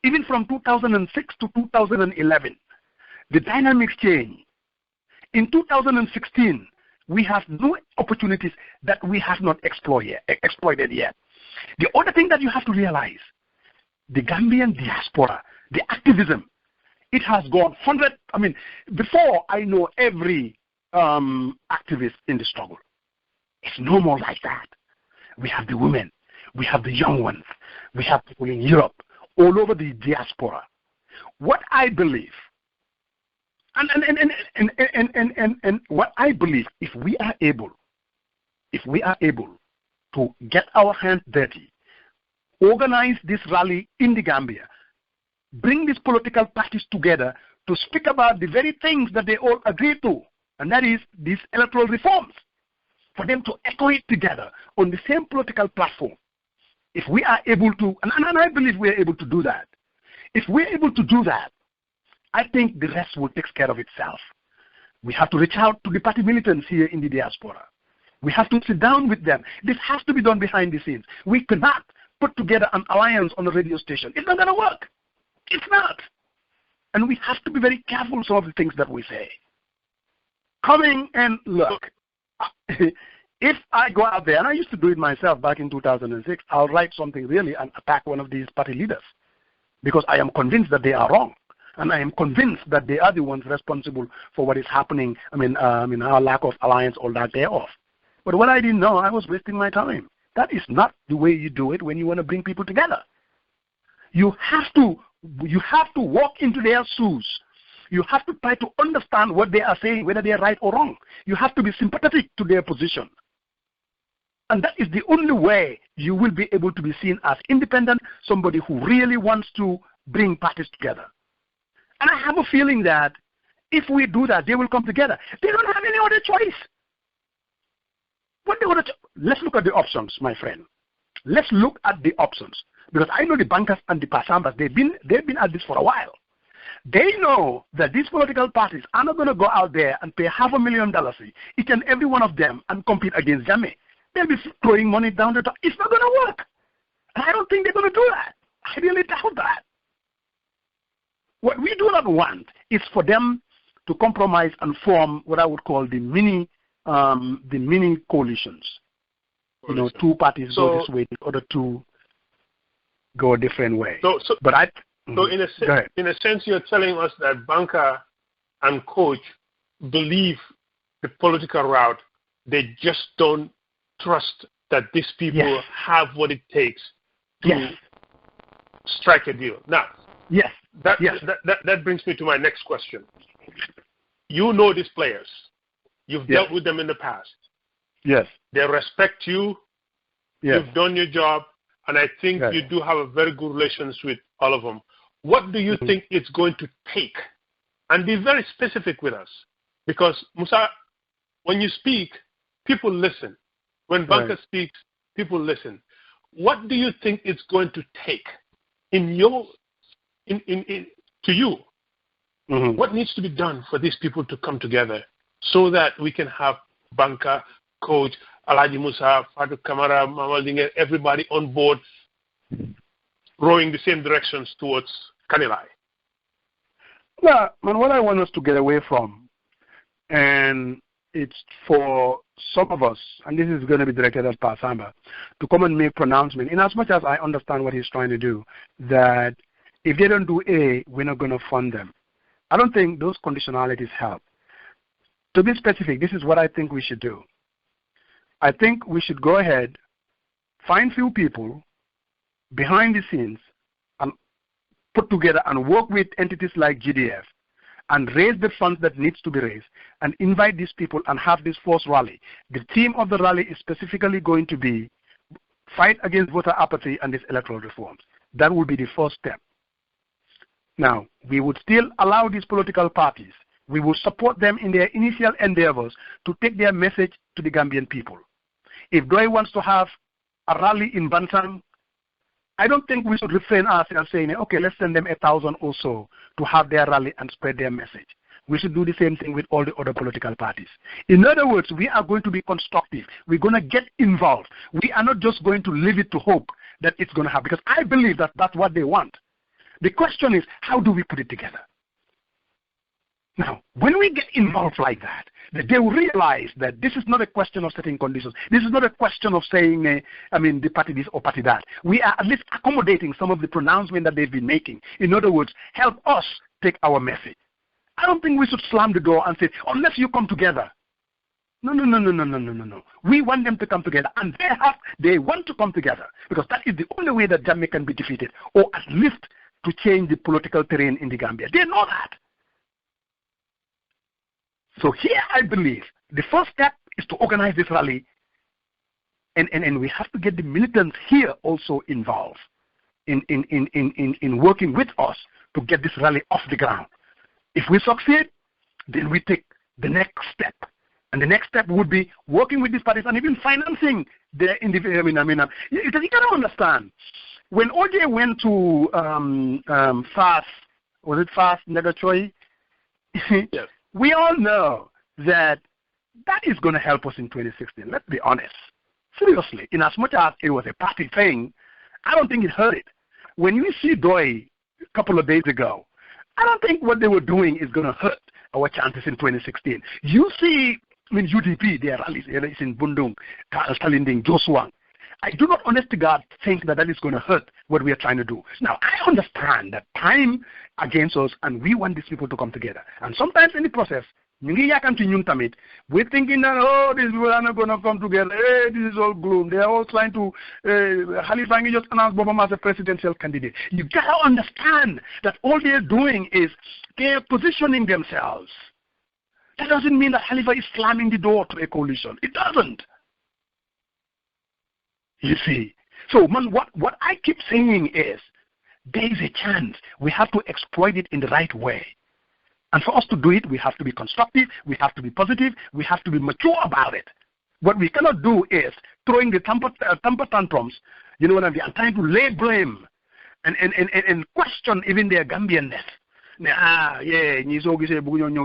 Even from 2006 to 2011, the dynamics change. In 2016, we have new opportunities that we have not exploited yet. The other thing that you have to realize, the Gambian diaspora, the activism, it has gone before I know every activist in the struggle. It's no more like that. We have the women, we have the young ones, we have people in Europe, all over the diaspora. What I believe And what I believe, if we are able to get our hands dirty, organize this rally in the Gambia, bring these political parties together to speak about the very things that they all agree to, and that is these electoral reforms, for them to echo it together on the same political platform. If we are able to, and I believe we are able to do that, if we're able to do that, I think the rest will take care of itself. We have to reach out to the party militants here in the diaspora. We have to sit down with them. This has to be done behind the scenes. We cannot put together an alliance on a radio station. It's not going to work. It's not. And we have to be very careful some of the things that we say. Coming and look, if I go out there, and I used to do it myself back in 2006, I'll write something really and attack one of these party leaders because I am convinced that they are wrong. And I am convinced that they are the ones responsible for what is happening, our lack of alliance or lack thereof. But what I didn't know, I was wasting my time. That is not the way you do it when you want to bring people together. You have to walk into their shoes. You have to try to understand what they are saying, whether they are right or wrong. You have to be sympathetic to their position. And that is the only way you will be able to be seen as independent, somebody who really wants to bring parties together. And I have a feeling that if we do that, they will come together. They don't have any other choice. Let's look at the options, my friend. Let's look at the options. Because I know the bankers and the Pasambas, they've been at this for a while. They know that these political parties are not going to go out there and pay $500,000 each and every one of them and compete against Jammeh. They'll be throwing money down the top. It's not going to work. And I don't think they're going to do that. I really doubt that. What we do not want is for them to compromise and form what I would call the mini coalitions. You know, two parties go this way, the other two go a different way. So in a sense, you're telling us that banker and coach believe the political route. They just don't trust that these people have what it takes to strike a deal. Now, that brings me to my next question. You know these players. You've dealt with them in the past. Yes. They respect you. Yes. You've done your job. And I think you do have a very good relations with all of them. What do you think it's going to take? And be very specific with us. Because, Musa, when you speak, people listen. When Banker speaks, people listen. What do you think it's going to take to you? What needs to be done for these people to come together so that we can have Banker, Coach, Alh Musa, Fatu Kamara, Momodou, everybody on board rowing the same directions towards Kanilai? Yeah, man, what I want us to get away from, and it's for some of us, and this is going to be directed at Pasamba, to come and make pronouncement, in as much as I understand what he's trying to do, that if they don't do A, we're not going to fund them. I don't think those conditionalities help. To be specific, this is what I think we should do. I think we should go ahead, find few people behind the scenes and put together and work with entities like GDF and raise the funds that needs to be raised and invite these people and have this force rally. The theme of the rally is specifically going to be fight against voter apathy and these electoral reforms. That will be the first step. Now, we would still allow these political parties, we will support them in their initial endeavors to take their message to the Gambian people. If Doi wants to have a rally in Bantang, I don't think we should refrain ourselves saying, okay, let's send them 1,000 or so to have their rally and spread their message. We should do the same thing with all the other political parties. In other words, we are going to be constructive. We're going to get involved. We are not just going to leave it to hope that it's going to happen, because I believe that that's what they want. The question is, how do we put it together? Now, when we get involved like that, they will realize that this is not a question of setting conditions. This is not a question of saying, the party this or party that. We are at least accommodating some of the pronouncements that they've been making. In other words, help us take our message. I don't think we should slam the door and say, unless you come together. No. We want them to come together, and they want to come together, because that is the only way that Jammeh can be defeated, or at least to change the political terrain in the Gambia. They know that. So here I believe the first step is to organize this rally, and we have to get the militants here also involved in working with us to get this rally off the ground. If we succeed, then we take the next step. And the next step would be working with these parties and even financing their individual. You cannot understand. When OJ went to FAST, was it FAST Negatory? Yes. We all know that is going to help us in 2016. Let's be honest. Seriously, in as much as it was a party thing, I don't think it hurt it. When you see Doi a couple of days ago, I don't think what they were doing is going to hurt our chances in 2016. You see, UDP, their rallies in Bundung, Stalinding, Joshua. I do not, honest to God, think that is going to hurt what we are trying to do. Now, I understand that time against us, and we want these people to come together. And sometimes in the process, we're thinking that, oh, these people are not going to come together. Hey, this is all gloom. They are all trying to, Halifa just announced Obama as a presidential candidate. You got to understand that all they're doing is they're positioning themselves. That doesn't mean that Halifa is slamming the door to a coalition. It doesn't. You see. So, man, what I keep saying is there is a chance. We have to exploit it in the right way. And for us to do it, we have to be constructive, we have to be positive, we have to be mature about it. What we cannot do is throwing the temper tantrums, you know what I mean, and trying to lay blame and question even their Gambianness.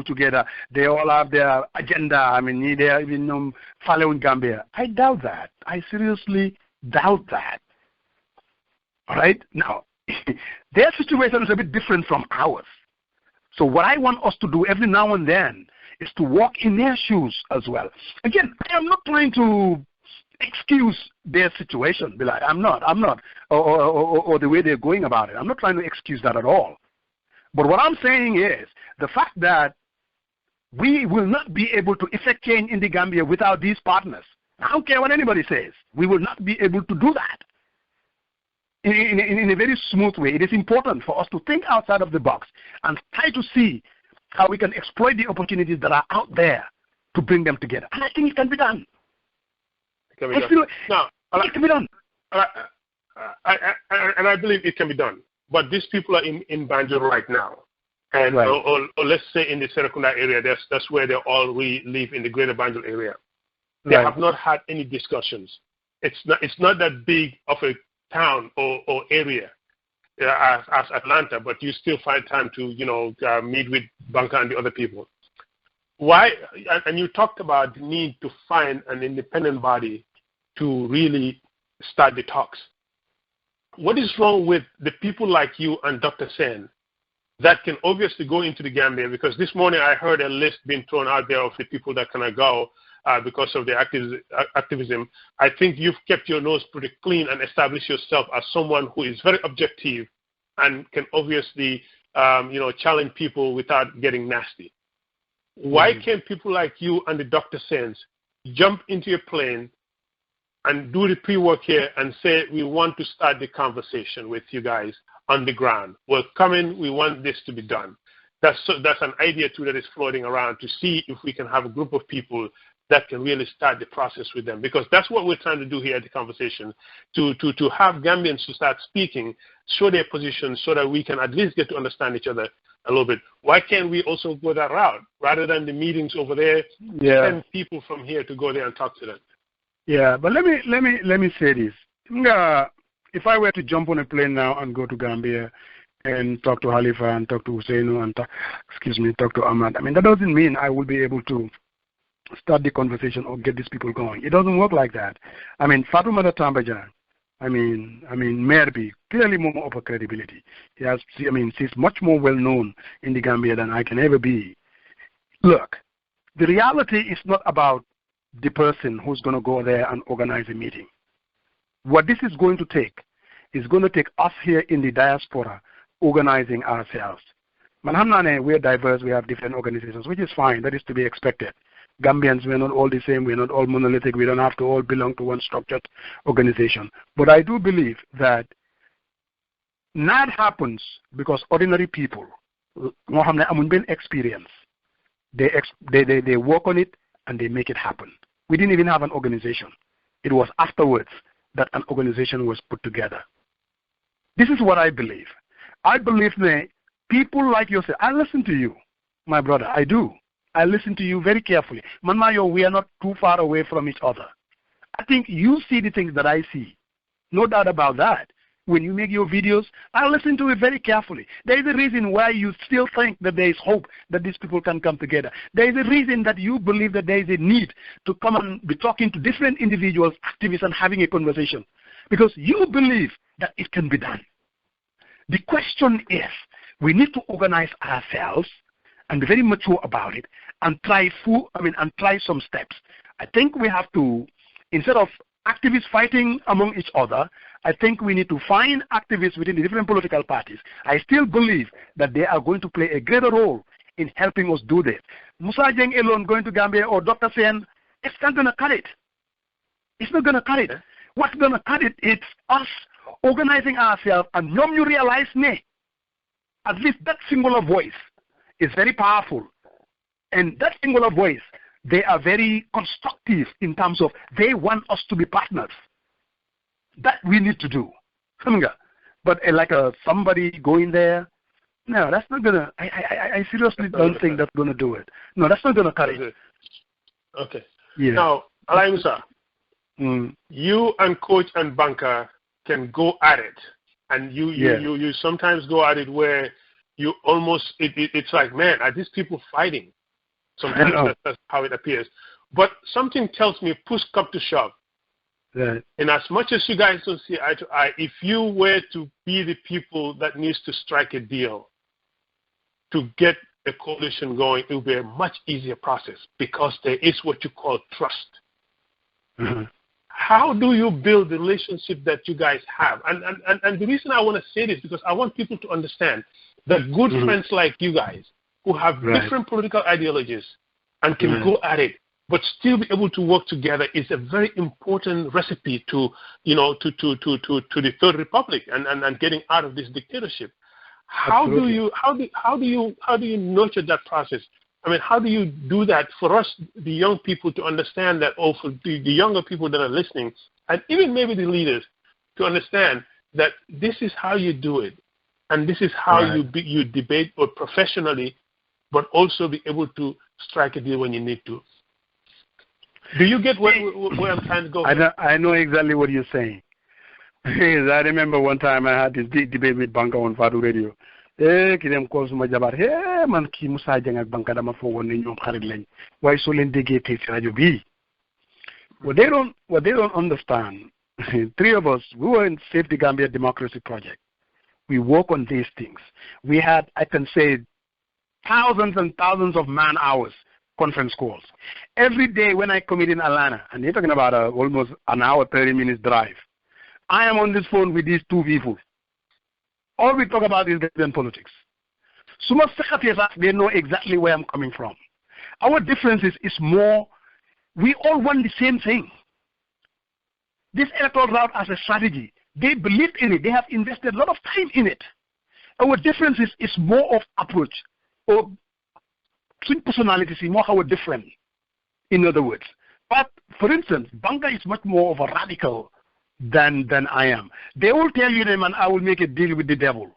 Together. They all have their agenda. They are even following Gambia. I doubt that. I seriously doubt that. All right? Now, their situation is a bit different from ours. So what I want us to do every now and then is to walk in their shoes as well. Again, I am not trying to excuse their situation. I'm not. Or the way they're going about it. I'm not trying to excuse that at all. But what I'm saying is the fact that we will not be able to effect change in the Gambia without these partners. I don't care what anybody says. We will not be able to do that in a very smooth way. It is important for us to think outside of the box and try to see how we can exploit the opportunities that are out there to bring them together. And I think it can be done. It can be done. And I believe it can be done. But these people are in Banjul right now. And right. or let's say in the Serekunda area, that's where they all live in the greater Banjul area. They have not had any discussions. It's not that big of a town or area as Atlanta, but you still find time to meet with Banka and the other people. Why? And you talked about the need to find an independent body to really start the talks. What is wrong with the people like you and Dr. Sen that can obviously go into the Gambia? Because this morning I heard a list being thrown out there of the people that cannot go because of the activism. I think you've kept your nose pretty clean and established yourself as someone who is very objective and can obviously challenge people without getting nasty. Why can't people like you and the Dr. Sens jump into a plane and do the pre-work here and say, we want to start the conversation with you guys on the ground. We're coming, we want this to be done. That's an idea too that is floating around to see if we can have a group of people that can really start the process with them. Because that's what we're trying to do here at the conversation, to have Gambians to start speaking, show their position so that we can at least get to understand each other a little bit. Why can't we also go that route rather than the meetings over there, send people from here to go there and talk to them? Yeah, but let me say this. If I were to jump on a plane now and go to Gambia and talk to Halifa and talk to Husseinu and talk to Ahmad, that doesn't mean I will be able to start the conversation or get these people going. It doesn't work like that. Fatoumata Tambajan, Merbi, clearly more upper credibility. She's much more well known in the Gambia than I can ever be. Look, the reality is not about the person who's going to go there and organize a meeting. What this is going to take is going to take us here in the diaspora organizing ourselves. Manhamnane, we're diverse, we have different organizations, which is fine, that is to be expected. Gambians, we're not all the same, we're not all monolithic, we don't have to all belong to one structured organization. But I do believe that that happens because ordinary people, experience, They work on it and they make it happen. We didn't even have an organization. It was afterwards that an organization was put together. This is what I believe. I believe that people like yourself, I listen to you, my brother, I do. I listen to you very carefully. Manmayo, we are not too far away from each other. I think you see the things that I see. No doubt about that. When you make your videos, I listen to it very carefully. There is a reason why you still think that there is hope that these people can come together. There is a reason that you believe that there is a need to come and be talking to different individuals, activists, and having a conversation. Because you believe that it can be done. The question is, we need to organize ourselves and be very mature about it and try some steps. I think we have to, instead of activists fighting among each other, I think we need to find activists within the different political parties. I still believe that they are going to play a greater role in helping us do this. Musa Jeng alone going to Gambia or Dr. Sen, it's not going to cut it. It's not going to cut it. What's going to cut it is us organizing ourselves and you realize, at least that singular voice is very powerful. And that singular voice, they are very constructive in terms of they want us to be partners. That we need to do. But like somebody going there, no, that's not going to, I seriously don't think that's going to do it. No, that's not going to cut it. Okay. Yeah. Now, Alh Musa, you and Coach and Banker can go at it. And you sometimes go at it where you almost, it's like, man, are these people fighting? Sometimes that's how it appears. But something tells me push come to shove. Right. And as much as you guys don't see eye to eye, if you were to be the people that needs to strike a deal to get a coalition going, it will be a much easier process because there is what you call trust. Mm-hmm. How do you build the relationship that you guys have? And the reason I want to say this because I want people to understand that good friends like you guys who have different political ideologies and can go at it, but still be able to work together is a very important recipe to the Third Republic and getting out of this dictatorship. How do you nurture that process? I mean, how do you do that for us, the young people, to understand that, or for the younger people that are listening, and even maybe the leaders, to understand that this is how you do it, and this is how you debate, but professionally, but also be able to strike a deal when you need to. Do you get where I'm trying to go? I know exactly what you're saying. I remember one time I had this big debate with Banka on Fadu Radio. Kidem calls my jabar. Hey man, ki Musa Jeng ak Banka dama fogon ni ñom xarit lañ. Why so len déggé té ci radio bi? What they don't understand. Three of us, we were in Save the Gambia Democracy Project. We work on these things. We had, I can say, thousands and thousands of man hours conference calls. Every day when I commit in Atlanta, and you're talking about almost an hour, 30 minutes drive, I am on this phone with these two people. All we talk about is Gambian politics. Suma secretaries, they know exactly where I'm coming from. Our difference is more, we all want the same thing. This electoral route as a strategy, they believe in it. They have invested a lot of time in it. Our difference is more of approach, or twin personalities, more how we're different, in other words. But, for instance, Banka is much more of a radical than I am. They will tell you, man, I will make a deal with the devil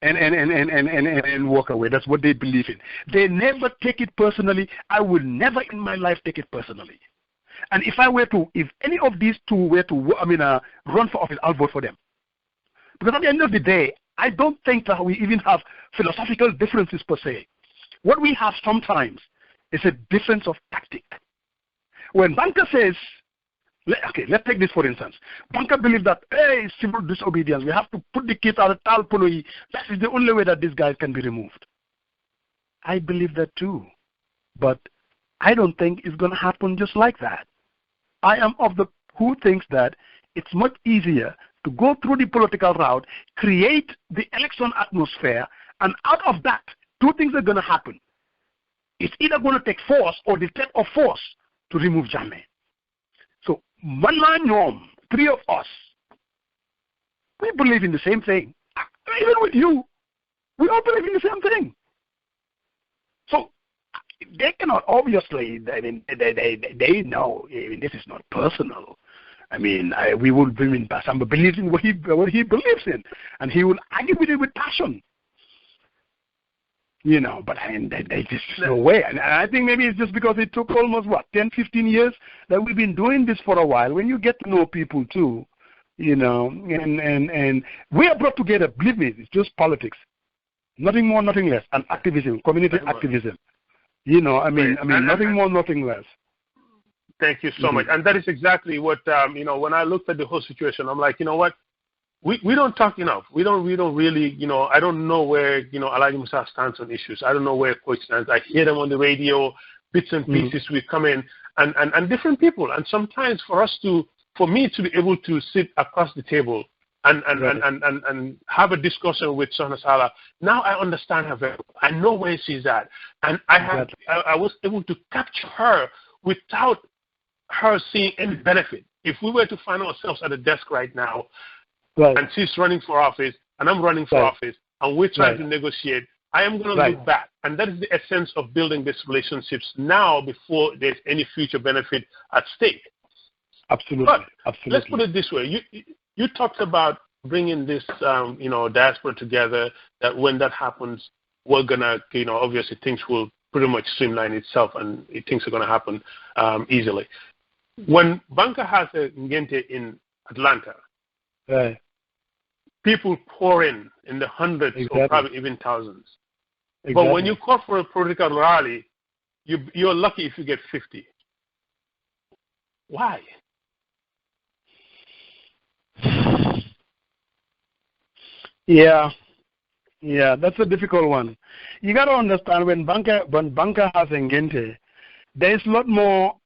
and walk away. That's what they believe in. They never take it personally. I will never in my life take it personally. And if any of these two were to, run for office, I'll vote for them. Because at the end of the day, I don't think that we even have philosophical differences per se. What we have sometimes is a difference of tactic. When Banka says, let's take this for instance. Banka believes that, civil disobedience, we have to put the kids out of Talpului. That is the only way that these guys can be removed. I believe that too. But I don't think it's going to happen just like that. I am of the who thinks that it's much easier to go through the political route, create the election atmosphere, and out of that, two things are going to happen. It's either going to take force or the threat of force to remove Jammeh. So, Mananyom, three of us, we believe in the same thing. Even with you, we all believe in the same thing. So, they cannot, obviously, I mean, they know, I mean, this is not personal. I mean, we will bring in Basamba believes in what he believes in, and he will argue with it with passion. You know, but there's just no way. And I think maybe it's just because it took almost, 10, 15 years that we've been doing this for a while. When you get to know people too, you know, and we are brought together, believe me, it's just politics. Nothing more, nothing less. And activism, community activism. You know, I mean, nothing more, nothing less. Thank you so much. And that is exactly what, you know, when I looked at the whole situation, I'm like, you know what? We don't talk enough. We don't really, you know, I don't know where, you know, Alh Musa stands on issues. I don't know where Coach stands. I hear them on the radio, bits and pieces. We come in and different people. And sometimes for me to be able to sit across the table and have a discussion with Sohna Sala, now I understand her very well. I know where she's at. And I was able to capture her without her seeing any benefit. If we were to find ourselves at a desk right now, and she's running for office, and I'm running for office, and we're trying to negotiate, I am going to look back. And that is the essence of building these relationships now before there's any future benefit at stake. Absolutely. But Absolutely. Let's put it this way. You talked about bringing this, you know, diaspora together, that when that happens, we're going to, you know, obviously things will pretty much streamline itself and things are going to happen easily. When Banca has a Ngente in Atlanta, people pour in the hundreds or probably even thousands. But when you call for a political rally, you're lucky if you get 50. Why? Yeah, that's a difficult one. You got to understand when Banca has Ngente, there is a lot more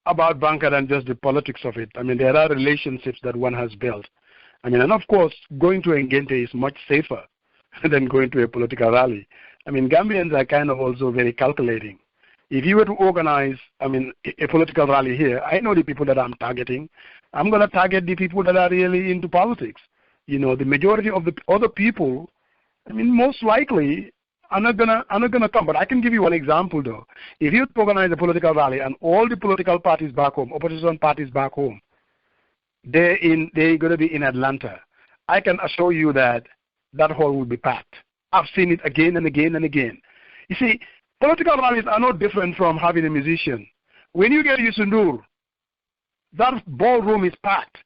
about Banca than just the politics of it. I mean, there are relationships that one has built. I mean, and of course, going to Ngente is much safer than going to a political rally. I mean, Gambians are kind of also very calculating. If you were to organize, I mean, a political rally here, I know the people that I'm targeting. I'm going to target the people that are really into politics. You know, the majority of the other people, I mean, most likely are not gonna come. But I can give you one example, though. If you organize a political rally and all the political parties back home, opposition parties back home, they're going to be in Atlanta, I can assure you that hall will be packed. I've seen it again and again and again. You see, political rallies are no different from having a musician. When you get Yusundur, that ballroom is packed.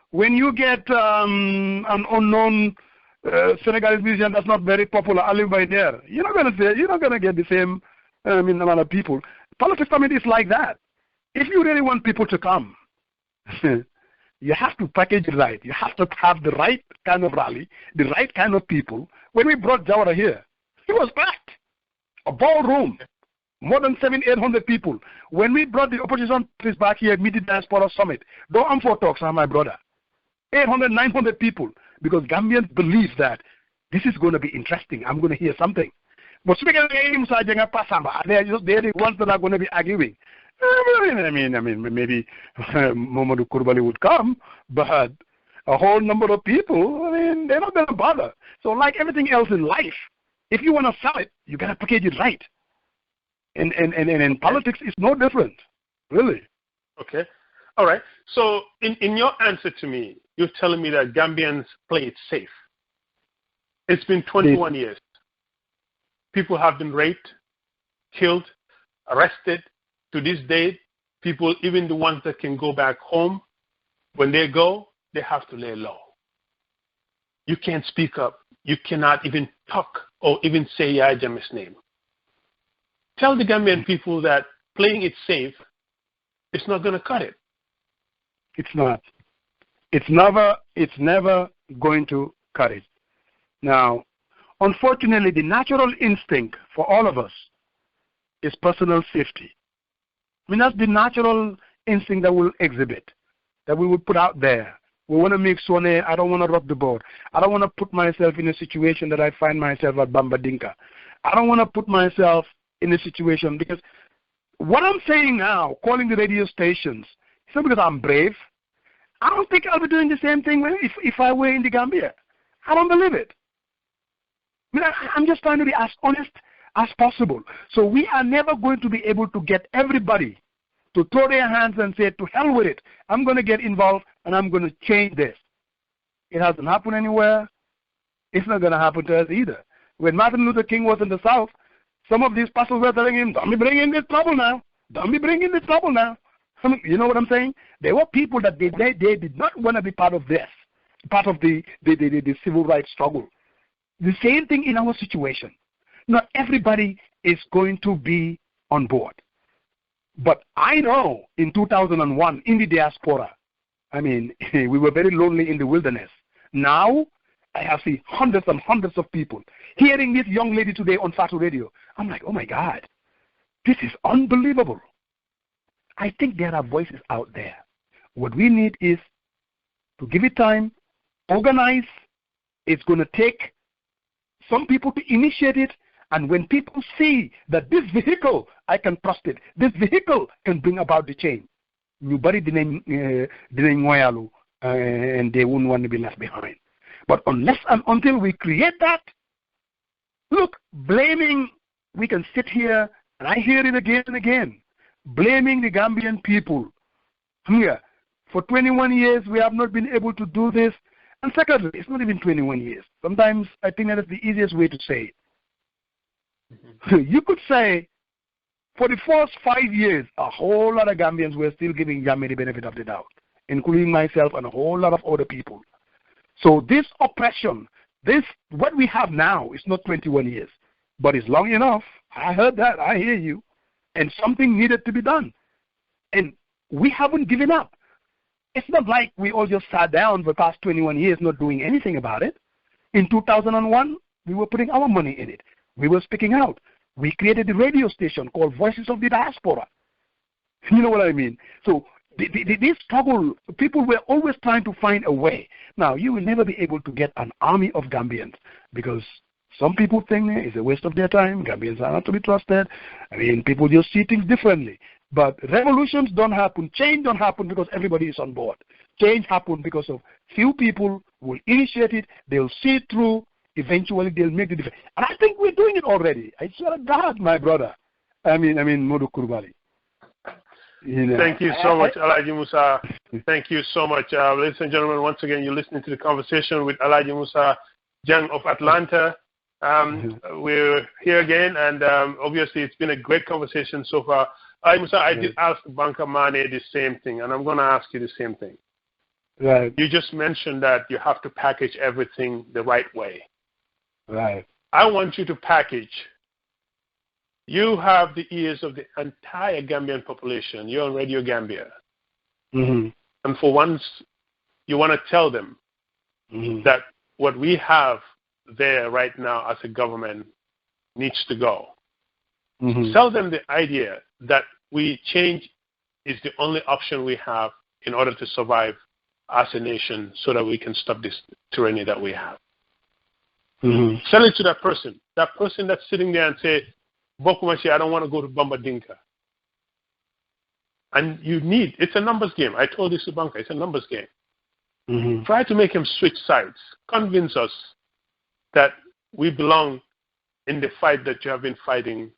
When you get an unknown Senegalese musician that's not very popular, I live by there, you're not going to get the same amount of people. Politics, I mean, is like that. If you really want people to come, you have to package it right. You have to have the right kind of rally, the right kind of people. When we brought Jawara here, he was packed. A ballroom, more than 700-800 people. When we brought the opposition parties back here, meet the Diaspora Summit, though I'm for talks, my brother, 800, 900 people, because Gambians believe that this is going to be interesting. I'm going to hear something. But speaking of Alh Musa Jeng and Pasamba, they're the ones that are going to be arguing. I mean, maybe Momodou Krubally would come, but a whole number of people, I mean, they're not going to bother. So like everything else in life, if you want to sell it, you got to package it right. And politics is no different, really. Okay. All right. So in your answer to me, you're telling me that Gambians play it safe. It's been 21 years. People have been raped, killed, arrested. To this day, people, even the ones that can go back home, when they go, they have to lay low. You can't speak up. You cannot even talk or even say Yaya Jammeh's name. Tell the Gambian people that playing it safe is not going to cut it. It's not. It's never going to cut it. Now, unfortunately, the natural instinct for all of us is personal safety. I mean, that's the natural instinct that we'll exhibit, that we will put out there. We want to make sure I don't want to rock the boat. I don't want to put myself in a situation that I find myself at Bambadinka. I don't want to put myself in a situation, because what I'm saying now, calling the radio stations, it's not because I'm brave. I don't think I'll be doing the same thing if I were in the Gambia. I don't believe it. I mean, I'm just trying to be as honest as possible. So we are never going to be able to get everybody to throw their hands and say, to hell with it. I'm going to get involved and I'm going to change this. It hasn't happened anywhere. It's not going to happen to us either. When Martin Luther King was in the South, some of these pastors were telling him, don't be bringing this trouble now. Don't be bringing this trouble now. You know what I'm saying? There were people that they did not want to be part of this, part of the civil rights struggle. The same thing in our situation. Not everybody is going to be on board. But I know in 2001, in the diaspora, I mean, we were very lonely in the wilderness. Now, I have seen hundreds and hundreds of people hearing this young lady today on Fatu Radio. I'm like, oh my God, this is unbelievable. I think there are voices out there. What we need is to give it time, organize. It's going to take some people to initiate it. And when people see that this vehicle, I can trust it, this vehicle can bring about the change, nobody didn't and they wouldn't want to be left behind. But unless and until we create that, look, blaming, we can sit here, and I hear it again and again, blaming the Gambian people. Here, for 21 years, we have not been able to do this. And secondly, it's not even 21 years. Sometimes I think that is the easiest way to say it. You could say, for the first 5 years, a whole lot of Gambians were still giving Jammeh the benefit of the doubt, including myself and a whole lot of other people. So this oppression, what we have now is not 21 years, but it's long enough. I heard that. I hear you. And something needed to be done. And we haven't given up. It's not like we all just sat down for the past 21 years not doing anything about it. In 2001, we were putting our money in it. We were speaking out. We created a radio station called Voices of the Diaspora. You know what I mean? So this struggle, people were always trying to find a way. Now, you will never be able to get an army of Gambians because some people think it's a waste of their time. Gambians are not to be trusted. I mean, people just see things differently. But revolutions don't happen. Change don't happen because everybody is on board. Change happens because of few people will initiate it. They'll see it through. Eventually, they'll make the difference. And I think we're doing it already. I swear to God, my brother. I mean, Modu Krubally. You know, thank you so much, Alh Musa. Thank you so much. Ladies and gentlemen, once again, you're listening to the conversation with Alh Musa Jeng of Atlanta. We're here again, and obviously it's been a great conversation so far. Alh Musa, I did ask Banka Mane the same thing, and I'm going to ask you the same thing. Right. You just mentioned that you have to package everything the right way. Right. I want you to package. You have the ears of the entire Gambian population. You're on Radio Gambia. Mm-hmm. And for once, you want to tell them that what we have there right now as a government needs to go. Tell them the idea that change is the only option we have in order to survive as a nation so that we can stop this tyranny that we have. Sell it to that person that's sitting there and say, Bokumashi, I don't want to go to Bambadinka. And it's a numbers game. I told this to Banka, it's a numbers game. Try to make him switch sides. Convince us that we belong in the fight that you have been fighting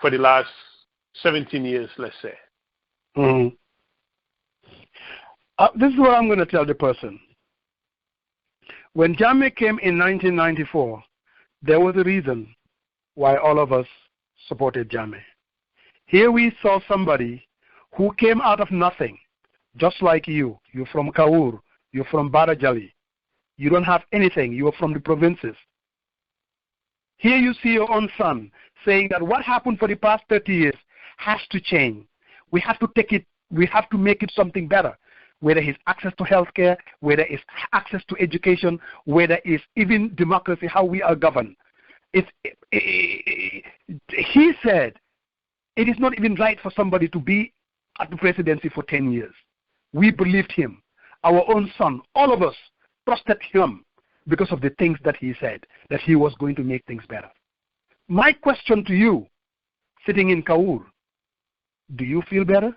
for the last 17 years, let's say. This is what I'm going to tell the person. When Jammeh came in 1994, there was a reason why all of us supported Jammeh. Here we saw somebody who came out of nothing, just like you. You're from Kaur, you're from Barajali. You don't have anything, you are from the provinces. Here you see your own son saying that what happened for the past 30 years has to change. We have to make it something better. Whether it's access to healthcare, whether it's access to education, whether it's even democracy, how we are governed. He said it is not even right for somebody to be at the presidency for 10 years. We believed him. Our own son, all of us, trusted him because of the things that he said, that he was going to make things better. My question to you, sitting in Kaur, do you feel better?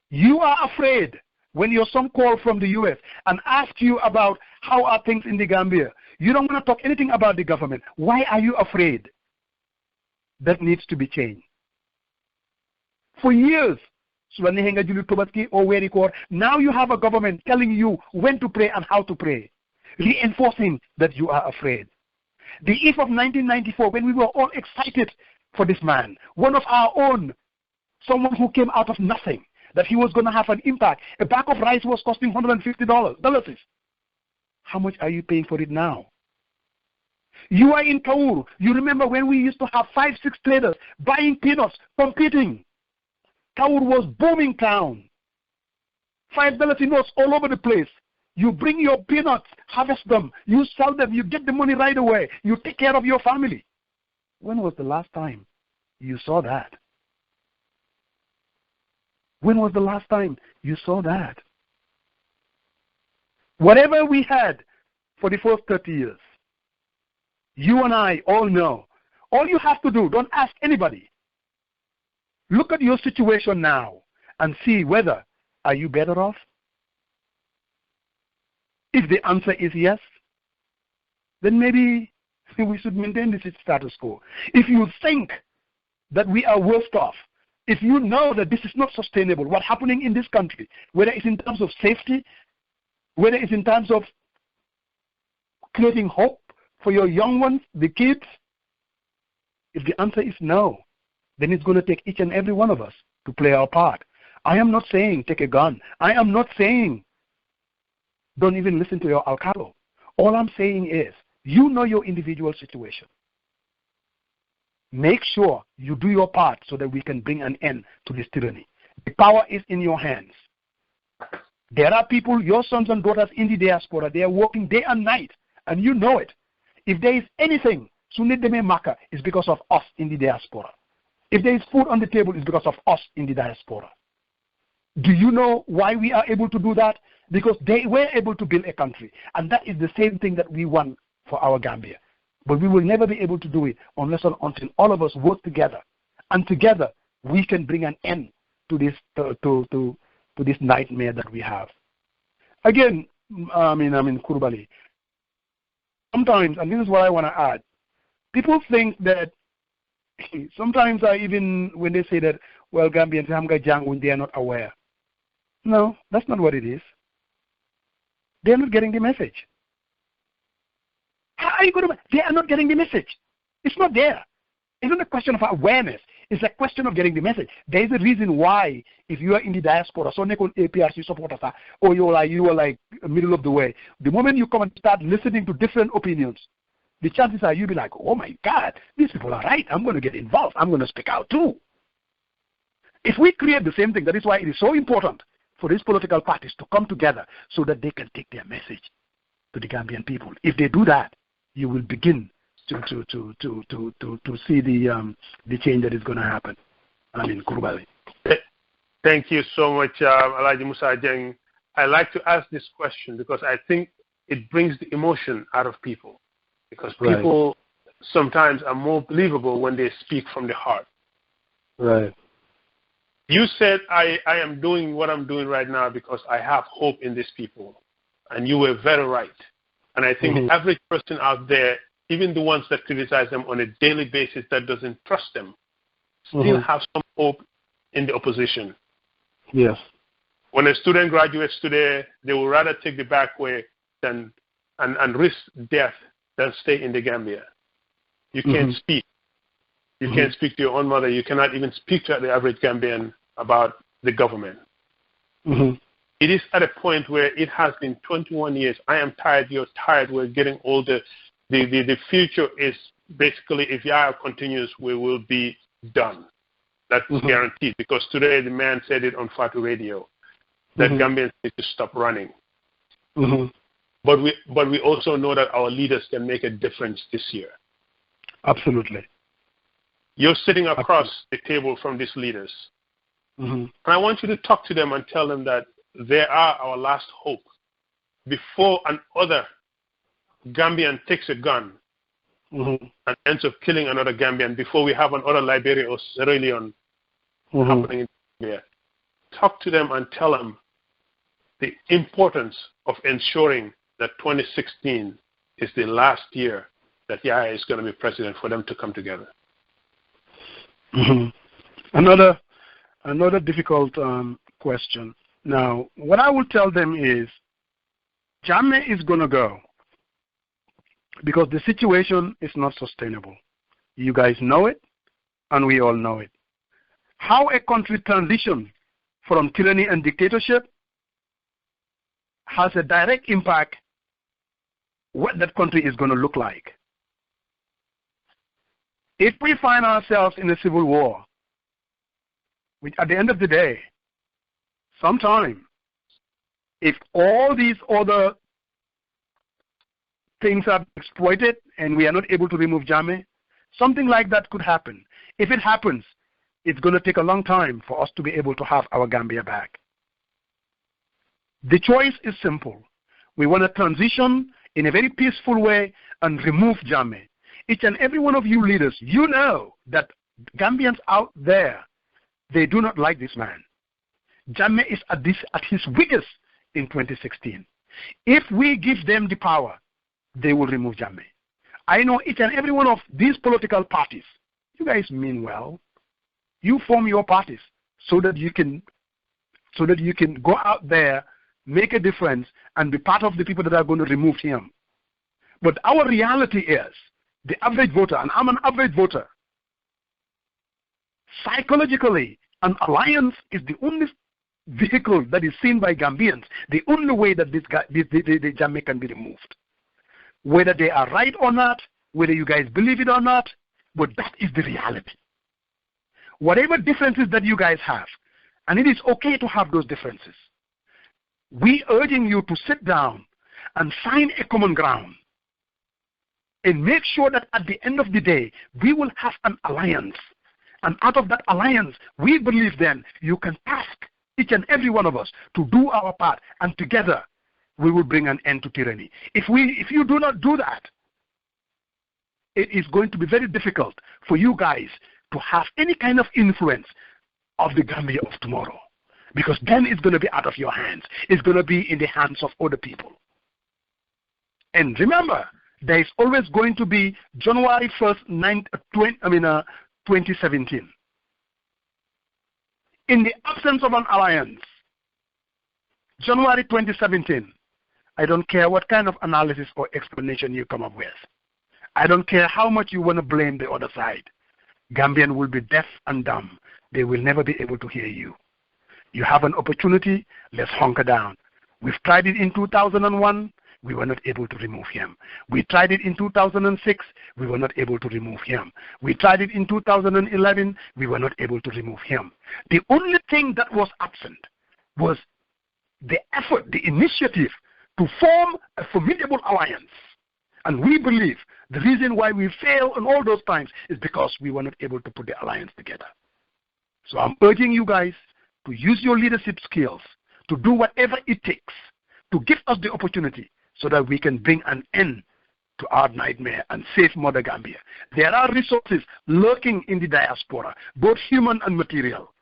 You are afraid when your son called from the U.S. and asked you about how are things in the Gambia. You don't want to talk anything about the government. Why are you afraid? that needs to be changed. For years, now you have a government telling you when to pray and how to pray, reinforcing that you are afraid. The eve of 1994, when we were all excited for this man, one of our own, someone who came out of nothing, that he was going to have an impact. A bag of rice was costing $150. How much are you paying for it now? You are in Kaur. You remember when we used to have 5-6 traders buying peanuts, competing. Kaur was booming town. $5 notes all over the place. You bring your peanuts, harvest them, you sell them, you get the money right away. You take care of your family. When was the last time you saw that? When was the last time you saw that? Whatever we had for the first 30 years, you and I all know. All you have to do, don't ask anybody. Look at your situation now and see whether are you better off. If the answer is yes, then maybe we should maintain this status quo. If you think that we are worse off, if you know that this is not sustainable, what's happening in this country, whether it's in terms of safety, whether it's in terms of creating hope for your young ones, the kids, if the answer is no, then it's going to take each and every one of us to play our part. I am not saying take a gun. I am not saying don't even listen to your alcalde. All I'm saying is you know your individual situation. Make sure you do your part so that we can bring an end to this tyranny. The power is in your hands. There are people, your sons and daughters in the diaspora, they are working day and night, and you know it. If there is anything, it's because of us in the diaspora. If there is food on the table, it's because of us in the diaspora. Do you know why we are able to do that? Because they were able to build a country, and that is the same thing that we want for our Gambia. But we will never be able to do it unless and until all of us work together, and together we can bring an end to this to this nightmare that we have. Again, Krubally. Sometimes, and this is what I want to add, people think that sometimes when they say that, well, Gambians when they are not aware. No, that's not what it is. They are not getting the message. How are you going to? They are not getting the message. It's not there. It's not a question of awareness. It's a question of getting the message. There is a reason why, if you are in the diaspora, so APRC supporters, or you are like middle of the way, the moment you come and start listening to different opinions, the chances are you'll be like, oh my God, these people are right. I'm going to get involved. I'm going to speak out too. If we create the same thing, that is why it is so important for these political parties to come together so that they can take their message to the Gambian people. If they do that, you will begin to see the change that is going to happen. Krubally. Thank you so much, Alh Musa Jeng. I like to ask this question because I think it brings the emotion out of people. Because people sometimes are more believable when they speak from the heart. Right. You said, I am doing what I'm doing right now because I have hope in these people. And you were very right. And I think the average person out there, even the ones that criticize them on a daily basis that doesn't trust them, still have some hope in the opposition. Yes. When a student graduates today, they will rather take the back way and risk death than stay in the Gambia. You can't speak. You can't speak to your own mother. You cannot even speak to the average Gambian about the government. It is at a point where it has been 21 years. I am tired. You're tired. We're getting older. The future is basically, if Yaya continues, we will be done. That's guaranteed. Because today the man said it on Fatu Radio that Gambians need to stop running. But we also know that our leaders can make a difference this year. Absolutely. You're sitting across the table from these leaders. And I want you to talk to them and tell them that they are our last hope. Before another Gambian takes a gun and ends up killing another Gambian, before we have another Liberia or Sierra Leone happening in Gambia, talk to them and tell them the importance of ensuring that 2016 is the last year that Yaya is going to be president for them to come together. Another difficult question. Now, what I will tell them is, Jammeh is going to go because the situation is not sustainable. You guys know it, and we all know it. How a country transitions from tyranny and dictatorship has a direct impact what that country is going to look like. If we find ourselves in a civil war, which at the end of the day, sometime, if all these other things are exploited and we are not able to remove Jammeh, something like that could happen. If it happens, it's going to take a long time for us to be able to have our Gambia back. The choice is simple. We want to transition in a very peaceful way and remove Jammeh. Each and every one of you leaders, you know that Gambians out there, they do not like this man. Jammeh is at his weakest in 2016. If we give them the power, they will remove Jammeh. I know each and every one of these political parties, you guys mean well. You form your parties so that you can go out there, make a difference, and be part of the people that are going to remove him. But our reality is, the average voter, and I'm an average voter, psychologically, an alliance is the only vehicle that is seen by Gambians, the only way that the Jammeh can be removed. Whether they are right or not, whether you guys believe it or not, but that is the reality. Whatever differences that you guys have, and it is okay to have those differences, we urging you to sit down and find a common ground and make sure that at the end of the day, we will have an alliance. And out of that alliance, we believe then you can task each and every one of us to do our part, and together we will bring an end to tyranny. If you do not do that, it is going to be very difficult for you guys to have any kind of influence of the Gambia of tomorrow. Because then it's going to be out of your hands. It's going to be in the hands of other people. And remember, there is always going to be January 1st, 2017. In the absence of an alliance, January 2017, I don't care what kind of analysis or explanation you come up with. I don't care how much you want to blame the other side. Gambian will be deaf and dumb. They will never be able to hear you. You have an opportunity, let's hunker down. We've tried it in 2001, we were not able to remove him. We tried it in 2006, we were not able to remove him. We tried it in 2011, we were not able to remove him. The only thing that was absent was the effort, the initiative to form a formidable alliance. And we believe the reason why we failed in all those times is because we were not able to put the alliance together. So I'm urging you guys to use your leadership skills to do whatever it takes to give us the opportunity so that we can bring an end to our nightmare and save Mother Gambia. There are resources lurking in the diaspora, both human and material.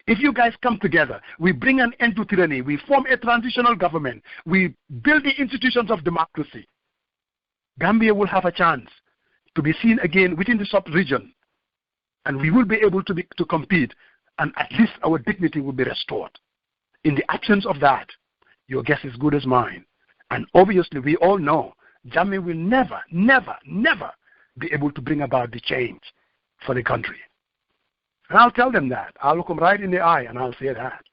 If you guys come together, we bring an end to tyranny, we form a transitional government, we build the institutions of democracy, Gambia will have a chance to be seen again within the sub-region, and we will be able to compete, and at least our dignity will be restored. In the absence of that, your guess is good as mine. And obviously, we all know Jammeh will never, never, never be able to bring about the change for the country. And I'll tell them that. I'll look them right in the eye and I'll say that.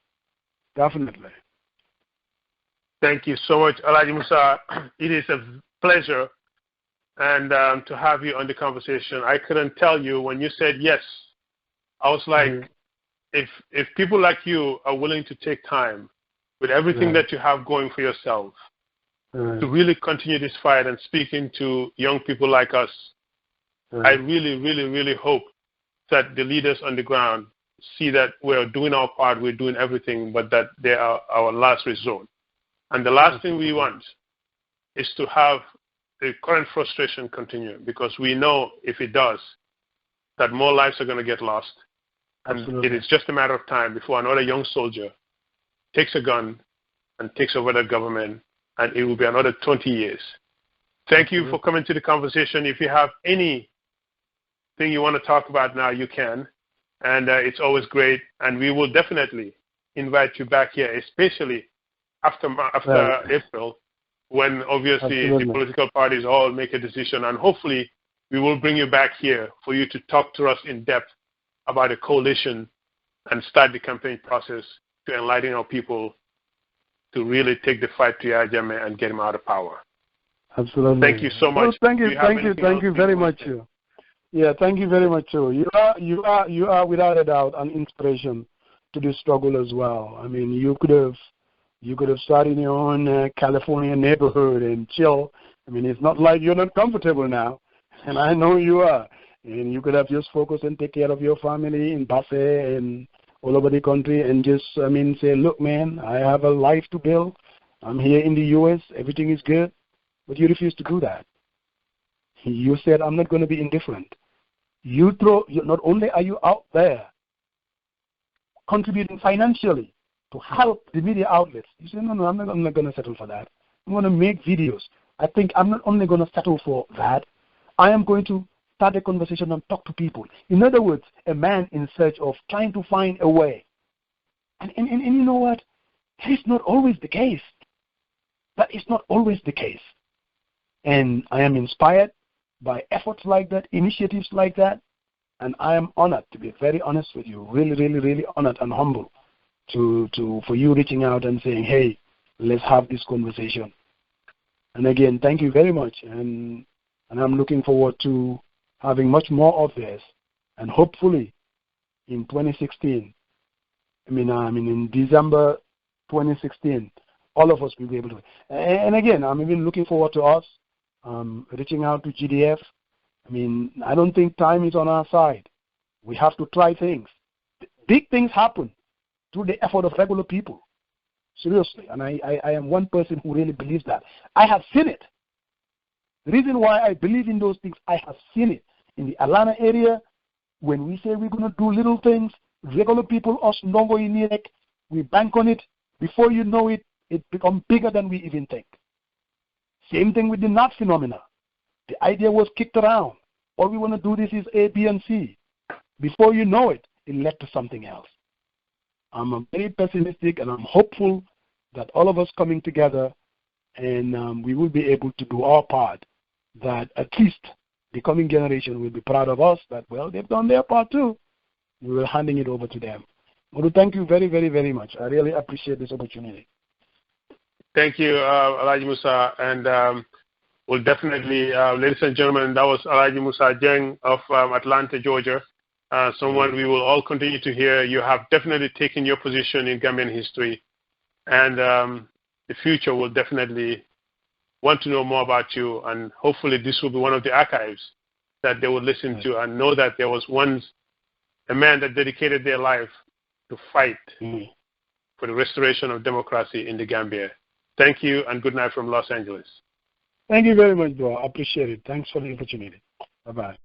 Definitely. Thank you so much, Alh Musa. It is a pleasure and to have you on the conversation. I couldn't tell you when you said yes. I was like, if people like you are willing to take time with everything that you have going for yourself to really continue this fight and speaking to young people like us, I really, really, really hope that the leaders on the ground see that we're doing our part, we're doing everything, but that they are our last resort. And the last thing we want is to have the current frustration continue, because we know if it does, that more lives are going to get lost. And it is just a matter of time before another young soldier takes a gun and takes over the government, and it will be another 20 years. Thank you for coming to the conversation. If you have anything you want to talk about now, you can. and it's always great. And we will definitely invite you back here, especially after April, when obviously the political parties all make a decision, and hopefully we will bring you back here for you to talk to us in depth about a coalition and start the campaign process to enlighten our people to really take the fight to Yahya Jammeh and get him out of power. Absolutely. Thank you so much. Well, thank you very much. Yeah, thank you very much too. You are without a doubt an inspiration to this struggle as well. I mean, you could have started in your own California neighborhood and chill. I mean, it's not like you're not comfortable now, and I know you are. And you could have just focused and take care of your family in Basse and all over the country, and just, I mean, say, look, man, I have a life to build. I'm here in the U.S. Everything is good, but you refuse to do that. You said, I'm not going to be indifferent. Not only are you out there contributing financially to help the media outlets, you say, no, I'm not going to settle for that. I'm going to make videos. I think I'm not only going to settle for that, I am going to start a conversation and talk to people. In other words, a man in search of trying to find a way. And you know what? That is not always the case. That is not always the case. And I am inspired by efforts like that, initiatives like that, and I am honored, to be very honest with you, really, really, really honored and humble for you reaching out and saying, hey, let's have this conversation. And again, thank you very much. And I'm looking forward to having much more of this. And hopefully in 2016, in December 2016, all of us will be able to. And again, I'm even looking forward to us reaching out to GDF. I mean, I don't think time is on our side. We have to try things. Big things happen through the effort of regular people. Seriously. And I am one person who really believes that. I have seen it. The reason why I believe in those things, I have seen it. In the Atlanta area, when we say we're going to do little things, regular people, us Ndongo Inirek, we bank on it. Before you know it, it becomes bigger than we even think. Same thing with the NAT phenomena. The idea was kicked around. All we want to do this is A, B, and C. Before you know it, it led to something else. I'm very pessimistic, and I'm hopeful that all of us coming together, and we will be able to do our part, that at least the coming generation will be proud of us, that, well, they've done their part too. We will handing it over to them. Modu, thank you very, very, very much. I really appreciate this opportunity. Thank you, Alh Musa, and we'll definitely, ladies and gentlemen, that was Alh Musa Jeng of Atlanta, Georgia, someone we will all continue to hear. You have definitely taken your position in Gambian history, and the future will definitely want to know more about you, and hopefully this will be one of the archives that they will listen to and know that there was once a man that dedicated their life to fight for the restoration of democracy in the Gambia. Thank you, and good night from Los Angeles. Thank you very much, bro. I appreciate it. Thanks for the opportunity. Bye-bye.